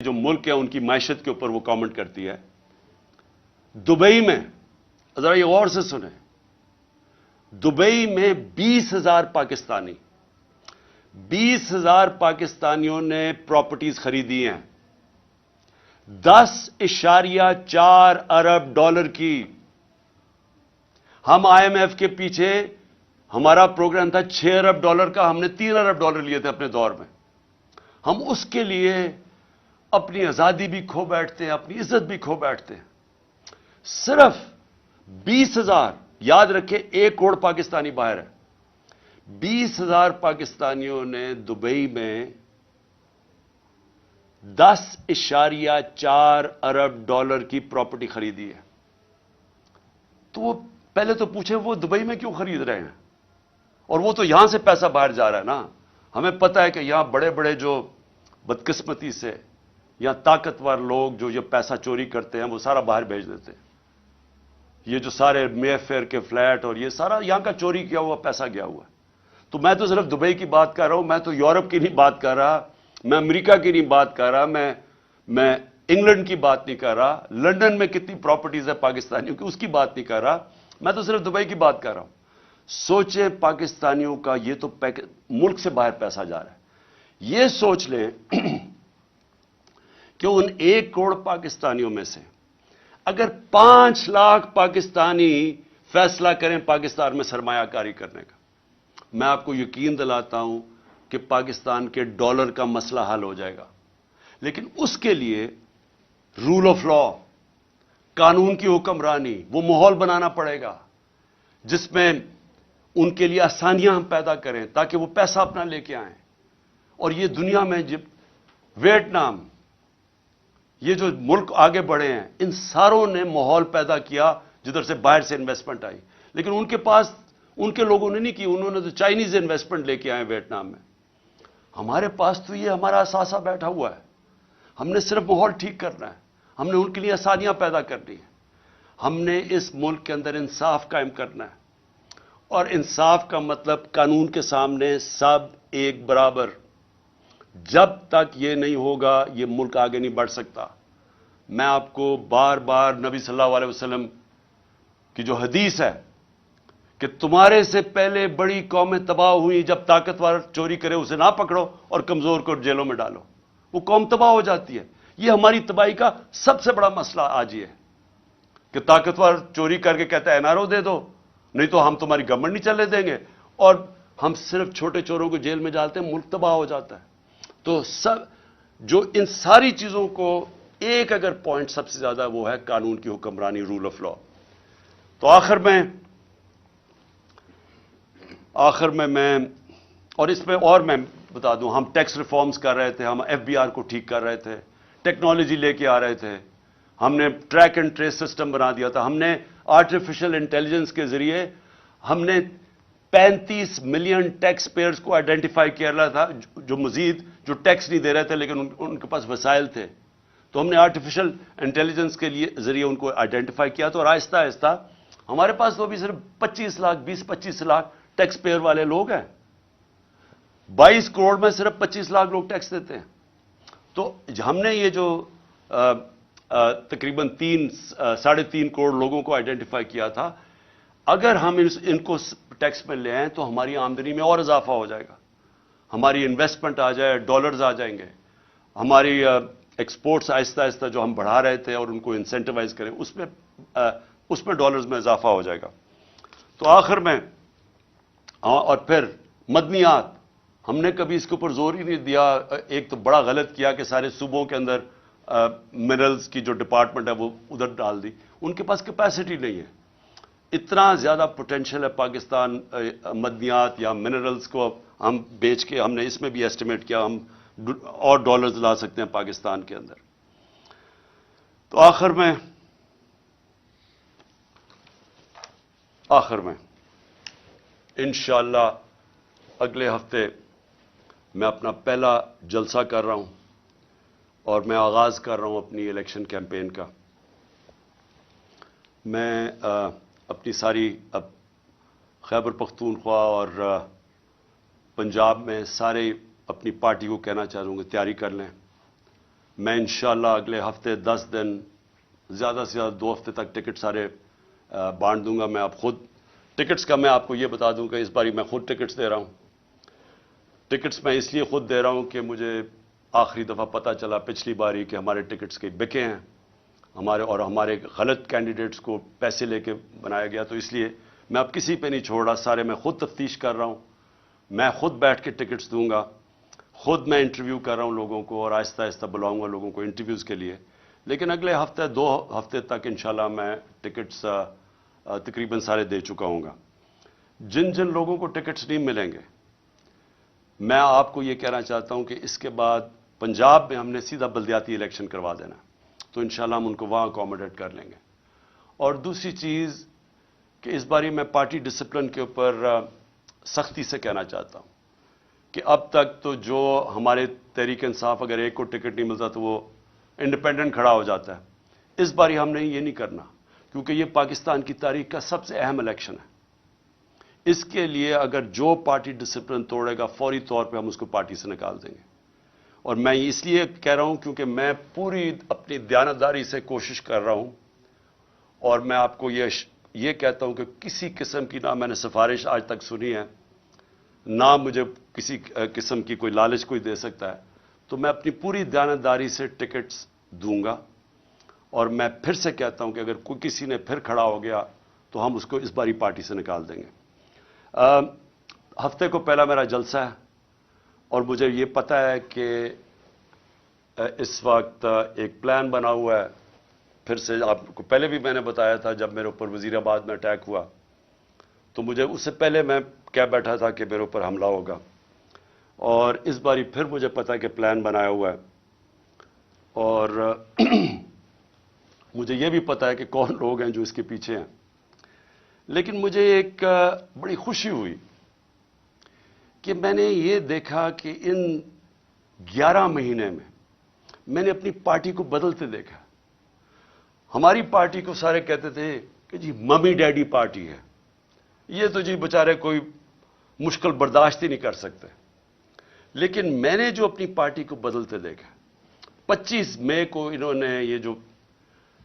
جو ملک ہے ان کی معیشت کے اوپر وہ کامنٹ کرتی ہے. دبئی میں ذرا یہ غور سے سنیں، دبئی میں 20,000 پاکستانیوں نے پراپرٹیز خریدی ہیں، 10.4 ارب ڈالر کی. ہم آئی ایم ایف کے پیچھے ہمارا پروگرام تھا 6 ارب ڈالر کا، ہم نے 3 ارب ڈالر لیے تھے اپنے دور میں. ہم اس کے لیے اپنی آزادی بھی کھو بیٹھتے ہیں، اپنی عزت بھی کھو بیٹھتے ہیں. صرف 20,000، یاد رکھیں 1 کروڑ پاکستانی باہر ہے، 20,000 پاکستانیوں نے دبئی میں 10.4 ارب ڈالر کی پراپرٹی خریدی ہے. تو وہ پہلے تو پوچھیں وہ دبئی میں کیوں خرید رہے ہیں؟ اور وہ تو یہاں سے پیسہ باہر جا رہا ہے نا. ہمیں پتہ ہے کہ یہاں بڑے بڑے جو بدقسمتی سے یا طاقتور لوگ جو یہ پیسہ چوری کرتے ہیں وہ سارا باہر بھیج دیتے ہیں. یہ جو سارے مے فیئر کے فلیٹ اور یہ سارا یہاں کا چوری کیا ہوا پیسہ گیا ہوا ہے. تو میں تو صرف دبئی کی بات کر رہا ہوں، میں تو یورپ کی نہیں بات کر رہا، میں امریکہ کی نہیں بات کر رہا، میں انگلینڈ کی بات نہیں کر رہا، لندن میں کتنی پراپرٹیز ہے پاکستانیوں کی اس کی بات نہیں کر رہا، میں تو صرف دبئی کی بات کر رہا ہوں. سوچیں پاکستانیوں کا یہ تو ملک سے باہر پیسہ جا رہا ہے. یہ سوچ لیں کہ ان 1 کروڑ پاکستانیوں میں سے اگر 5 لاکھ پاکستانی فیصلہ کریں پاکستان میں سرمایہ کاری کرنے کا، میں آپ کو یقین دلاتا ہوں کہ پاکستان کے ڈالر کا مسئلہ حل ہو جائے گا. لیکن اس کے لیے رول آف لا، قانون کی حکمرانی، وہ ماحول بنانا پڑے گا جس میں ان کے لیے آسانیاں ہم پیدا کریں تاکہ وہ پیسہ اپنا لے کے آئیں. اور یہ دنیا میں جب ویتنام، یہ جو ملک آگے بڑھے ہیں، ان ساروں نے ماحول پیدا کیا جدھر سے باہر سے انویسٹمنٹ آئی. لیکن ان کے پاس ان کے لوگوں نے نہیں کی، انہوں نے تو چائنیز انویسٹمنٹ لے کے آئے ویتنام میں. ہمارے پاس تو یہ ہمارا اثاثہ بیٹھا ہوا ہے، ہم نے صرف ماحول ٹھیک کرنا ہے، ہم نے ان کے لیے آسانیاں پیدا کرنی ہیں. ہم نے اس ملک کے اندر انصاف قائم کرنا ہے، اور انصاف کا مطلب قانون کے سامنے سب ایک برابر. جب تک یہ نہیں ہوگا یہ ملک آگے نہیں بڑھ سکتا. میں آپ کو بار بار نبی صلی اللہ علیہ وسلم کی جو حدیث ہے کہ تمہارے سے پہلے بڑی قومیں تباہ ہوئی، جب طاقتور چوری کرے اسے نہ پکڑو اور کمزور کو جیلوں میں ڈالو، وہ قوم تباہ ہو جاتی ہے. یہ ہماری تباہی کا سب سے بڑا مسئلہ آج یہ ہے کہ طاقتور چوری کر کے کہتا ہے این آر او دے دو، نہیں تو ہم تمہاری گورنمنٹ نہیں چلے دیں گے، اور ہم صرف چھوٹے چوروں کو جیل میں ڈالتے ہیں، ملک تباہ ہو جاتا ہے. تو جو ان ساری چیزوں کو ایک اگر پوائنٹ سب سے زیادہ وہ ہے قانون کی حکمرانی، رول آف لا. تو آخر میں اور اس میں اور میں بتا دوں، ہم ٹیکس ریفارمز کر رہے تھے، ہم ایف بی آر کو ٹھیک کر رہے تھے، ٹیکنالوجی لے کے آ رہے تھے، ہم نے ٹریک اینڈ ٹریس سسٹم بنا دیا تھا، ہم نے آرٹیفیشل انٹیلیجنس کے ذریعے ہم نے 35 ملین ٹیکس پیئرز کو آئیڈینٹیفائی کیا رہا تھا جو مزید جو ٹیکس نہیں دے رہے تھے لیکن ان کے پاس وسائل تھے. تو ہم نے آرٹیفیشل انٹیلیجنس کے ذریعے ان کو آئیڈینٹیفائی کیا تو، اور آہستہ آہستہ ہمارے پاس تو ابھی صرف 25 لاکھ ٹیکس پیئر والے لوگ ہیں. 22 کروڑ میں صرف 25 لاکھ لوگ ٹیکس دیتے ہیں. تو ہم نے یہ جو تقریباً 3.5 کروڑ لوگوں کو آئیڈینٹیفائی کیا تھا، اگر ہم ان کو ٹیکس میں لے آئیں تو ہماری آمدنی میں اور اضافہ ہو جائے گا، ہماری انویسٹمنٹ آ جائے، ڈالرز آ جائیں گے، ہماری ایکسپورٹس آہستہ آہستہ جو ہم بڑھا رہے تھے اور ان کو انسینٹیوائز کریں اس میں ڈالرز میں اضافہ ہو جائے گا. تو آخر میں اور پھر مدنیات، ہم نے کبھی اس کے اوپر زور ہی نہیں دیا. ایک تو بڑا غلط کیا کہ سارے صوبوں کے اندر منرلز کی جو ڈپارٹمنٹ ہے وہ ادھر ڈال دی، ان کے پاس کیپیسٹی نہیں ہے. اتنا زیادہ پوٹینشیل ہے پاکستان مدنیات یا منرلز کو ہم بیچ کے، ہم نے اس میں بھی ایسٹیمیٹ کیا ہم اور ڈالرز لا سکتے ہیں پاکستان کے اندر. تو آخر میں انشاءاللہ اگلے ہفتے میں اپنا پہلا جلسہ کر رہا ہوں اور میں آغاز کر رہا ہوں اپنی الیکشن کیمپین کا. میں اپنی ساری اب خیبر پختونخوا اور پنجاب میں سارے اپنی پارٹی کو کہنا چاہوں گا تیاری کر لیں. میں انشاءاللہ اگلے ہفتے 10 دن زیادہ سے زیادہ 2 ہفتے تک ٹکٹ سارے بانٹ دوں گا. میں اب خود ٹکٹس کا میں آپ کو یہ بتا دوں کہ اس باری میں خود ٹکٹس دے رہا ہوں. ٹکٹس میں اس لیے خود دے رہا ہوں کہ مجھے آخری دفعہ پتہ چلا پچھلی باری کہ ہمارے ٹکٹس کے بکے ہیں ہمارے غلط کینڈیڈیٹس کو پیسے لے کے بنایا گیا. تو اس لیے میں اب کسی پہ نہیں چھوڑ رہا, سارے میں خود تفتیش کر رہا ہوں. میں خود بیٹھ کے ٹکٹس دوں گا, خود میں انٹرویو کر رہا ہوں لوگوں کو, اور آہستہ آہستہ بلاؤں گا لوگوں کو انٹرویوز کے لیے. لیکن اگلے ہفتے 2 ہفتے تک انشاءاللہ میں ٹکٹس تقریباً سارے دے چکا ہوں گا. جن جن لوگوں کو ٹکٹس نہیں ملیں گے, میں آپ کو یہ کہنا چاہتا ہوں کہ اس کے بعد پنجاب میں ہم نے سیدھا بلدیاتی الیکشن کروا دینا, تو انشاءاللہ ہم ان کو وہاں اکوموڈیٹ کر لیں گے. اور دوسری چیز کہ اس باری میں پارٹی ڈسپلن کے اوپر سختی سے کہنا چاہتا ہوں کہ اب تک تو جو ہمارے تحریک انصاف اگر ایک کو ٹکٹ نہیں ملتا تو وہ انڈیپینڈنٹ کھڑا ہو جاتا ہے. اس باری ہم نے یہ نہیں کرنا, کیونکہ یہ پاکستان کی تاریخ کا سب سے اہم الیکشن ہے. اس کے لیے اگر جو پارٹی ڈسپلن توڑے گا فوری طور پہ ہم اس کو پارٹی سے نکال دیں گے. اور میں اس لیے کہہ رہا ہوں کیونکہ میں پوری اپنی دیانتداری سے کوشش کر رہا ہوں, اور میں آپ کو یہ کہتا ہوں کہ کسی قسم کی نہ میں نے سفارش آج تک سنی ہے, نہ مجھے کسی قسم کی کوئی لالچ کوئی دے سکتا ہے. تو میں اپنی پوری دیانتداری سے ٹکٹس دوں گا, اور میں پھر سے کہتا ہوں کہ اگر کوئی کسی نے پھر کھڑا ہو گیا تو ہم اس کو اس باری پارٹی سے نکال دیں گے. ہفتے کو پہلا میرا جلسہ ہے, اور مجھے یہ پتہ ہے کہ اس وقت ایک پلان بنا ہوا ہے. پھر سے آپ کو پہلے بھی میں نے بتایا تھا, جب میرے اوپر وزیر آباد میں اٹیک ہوا تو مجھے اس سے پہلے میں کہہ بیٹھا تھا کہ میرے اوپر حملہ ہوگا, اور اس باری پھر مجھے پتا ہے کہ پلان بنایا ہوا ہے. اور مجھے یہ بھی پتا ہے کہ کون لوگ ہیں جو اس کے پیچھے ہیں. لیکن مجھے ایک بڑی خوشی ہوئی کہ میں نے یہ دیکھا کہ ان 11 مہینے میں نے اپنی پارٹی کو بدلتے دیکھا. ہماری پارٹی کو سارے کہتے تھے کہ جی ممی ڈیڈی پارٹی ہے, یہ تو جی بچارے کوئی مشکل برداشت ہی نہیں کر سکتے. لیکن میں نے جو اپنی پارٹی کو بدلتے دیکھا, 25 مئی کو انہوں نے, یہ جو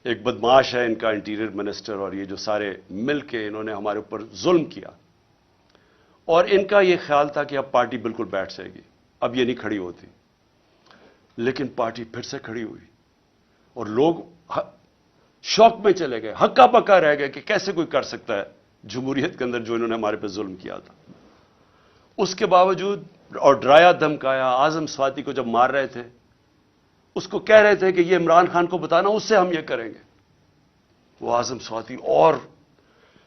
ایک بدماش ہے ان کا انٹیریئر منسٹر, اور یہ جو سارے مل کے انہوں نے ہمارے اوپر ظلم کیا, اور ان کا یہ خیال تھا کہ اب پارٹی بالکل بیٹھ جائے گی, اب یہ نہیں کھڑی ہوتی. لیکن پارٹی پھر سے کھڑی ہوئی, اور لوگ شوق میں چلے گئے, ہکا پکا رہ گئے کہ کیسے کوئی کر سکتا ہے جمہوریت کے اندر جو انہوں نے ہمارے پہ ظلم کیا تھا. اس کے باوجود, اور ڈرایا دھمکایا, اعظم سواتی کو جب مار رہے تھے اس کو کہہ رہے تھے کہ یہ عمران خان کو بتانا, اس سے ہم یہ کریں گے. وہ اعظم سواتی اور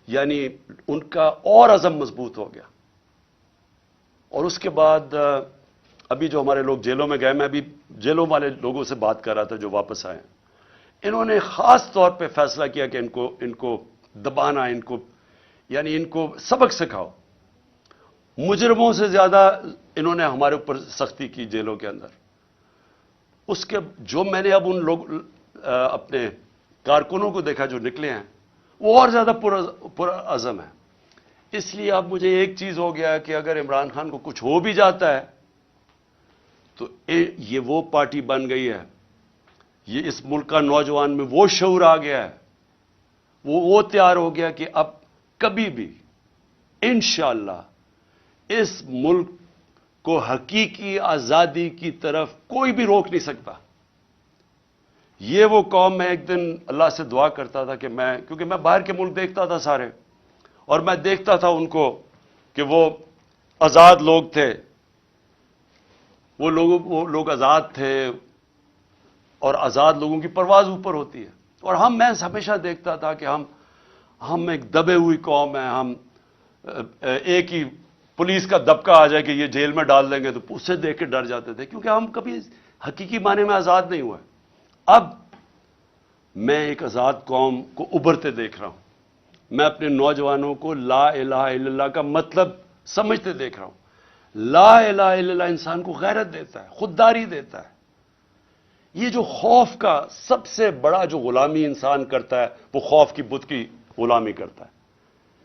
یعنی ان کا اور عزم مضبوط ہو گیا. اور اس کے بعد ابھی جو ہمارے لوگ جیلوں میں گئے, میں ابھی جیلوں والے لوگوں سے بات کر رہا تھا جو واپس آئے, انہوں نے خاص طور پہ فیصلہ کیا کہ ان کو دبانا, ان کو سبق سکھاؤ. مجرموں سے زیادہ انہوں نے ہمارے اوپر سختی کی جیلوں کے اندر. اس کے جو میں نے اب ان لوگ اپنے کارکنوں کو دیکھا جو نکلے ہیں, وہ اور زیادہ پرعزم ہیں. اس لیے اب مجھے ایک چیز ہو گیا کہ اگر عمران خان کو کچھ ہو بھی جاتا ہے تو یہ وہ پارٹی بن گئی ہے, یہ اس ملک کا نوجوان میں وہ شعور آ گیا ہے, وہ تیار ہو گیا کہ اب کبھی بھی انشاءاللہ اس ملک کو حقیقی آزادی کی طرف کوئی بھی روک نہیں سکتا. یہ وہ قوم, میں ایک دن اللہ سے دعا کرتا تھا کہ کیونکہ میں باہر کے ملک دیکھتا تھا سارے, اور میں دیکھتا تھا ان کو کہ وہ آزاد لوگ تھے, وہ لوگ آزاد تھے, اور آزاد لوگوں کی پرواز اوپر ہوتی ہے. اور میں ہمیشہ دیکھتا تھا کہ ہم ایک دبے ہوئی قوم ہیں, ہم ایک ہی پولیس کا دبکا آ جائے کہ یہ جیل میں ڈال دیں گے تو اس سے دیکھ کے ڈر جاتے تھے, کیونکہ ہم کبھی حقیقی معنی میں آزاد نہیں ہوئے. اب میں ایک آزاد قوم کو ابھرتے دیکھ رہا ہوں. میں اپنے نوجوانوں کو لا الہ الا اللہ کا مطلب سمجھتے دیکھ رہا ہوں. لا الہ الا اللہ انسان کو غیرت دیتا ہے, خودداری دیتا ہے. یہ جو خوف کا سب سے بڑا جو غلامی انسان کرتا ہے, وہ خوف کی بت کی غلامی کرتا ہے.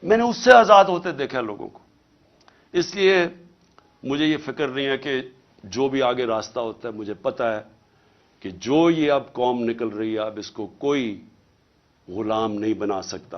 میں نے اس سے آزاد ہوتے دیکھا لوگوں کو. اس لیے مجھے یہ فکر نہیں ہے کہ جو بھی آگے راستہ ہوتا ہے, مجھے پتا ہے کہ جو یہ اب قوم نکل رہی ہے اب اس کو کوئی غلام نہیں بنا سکتا.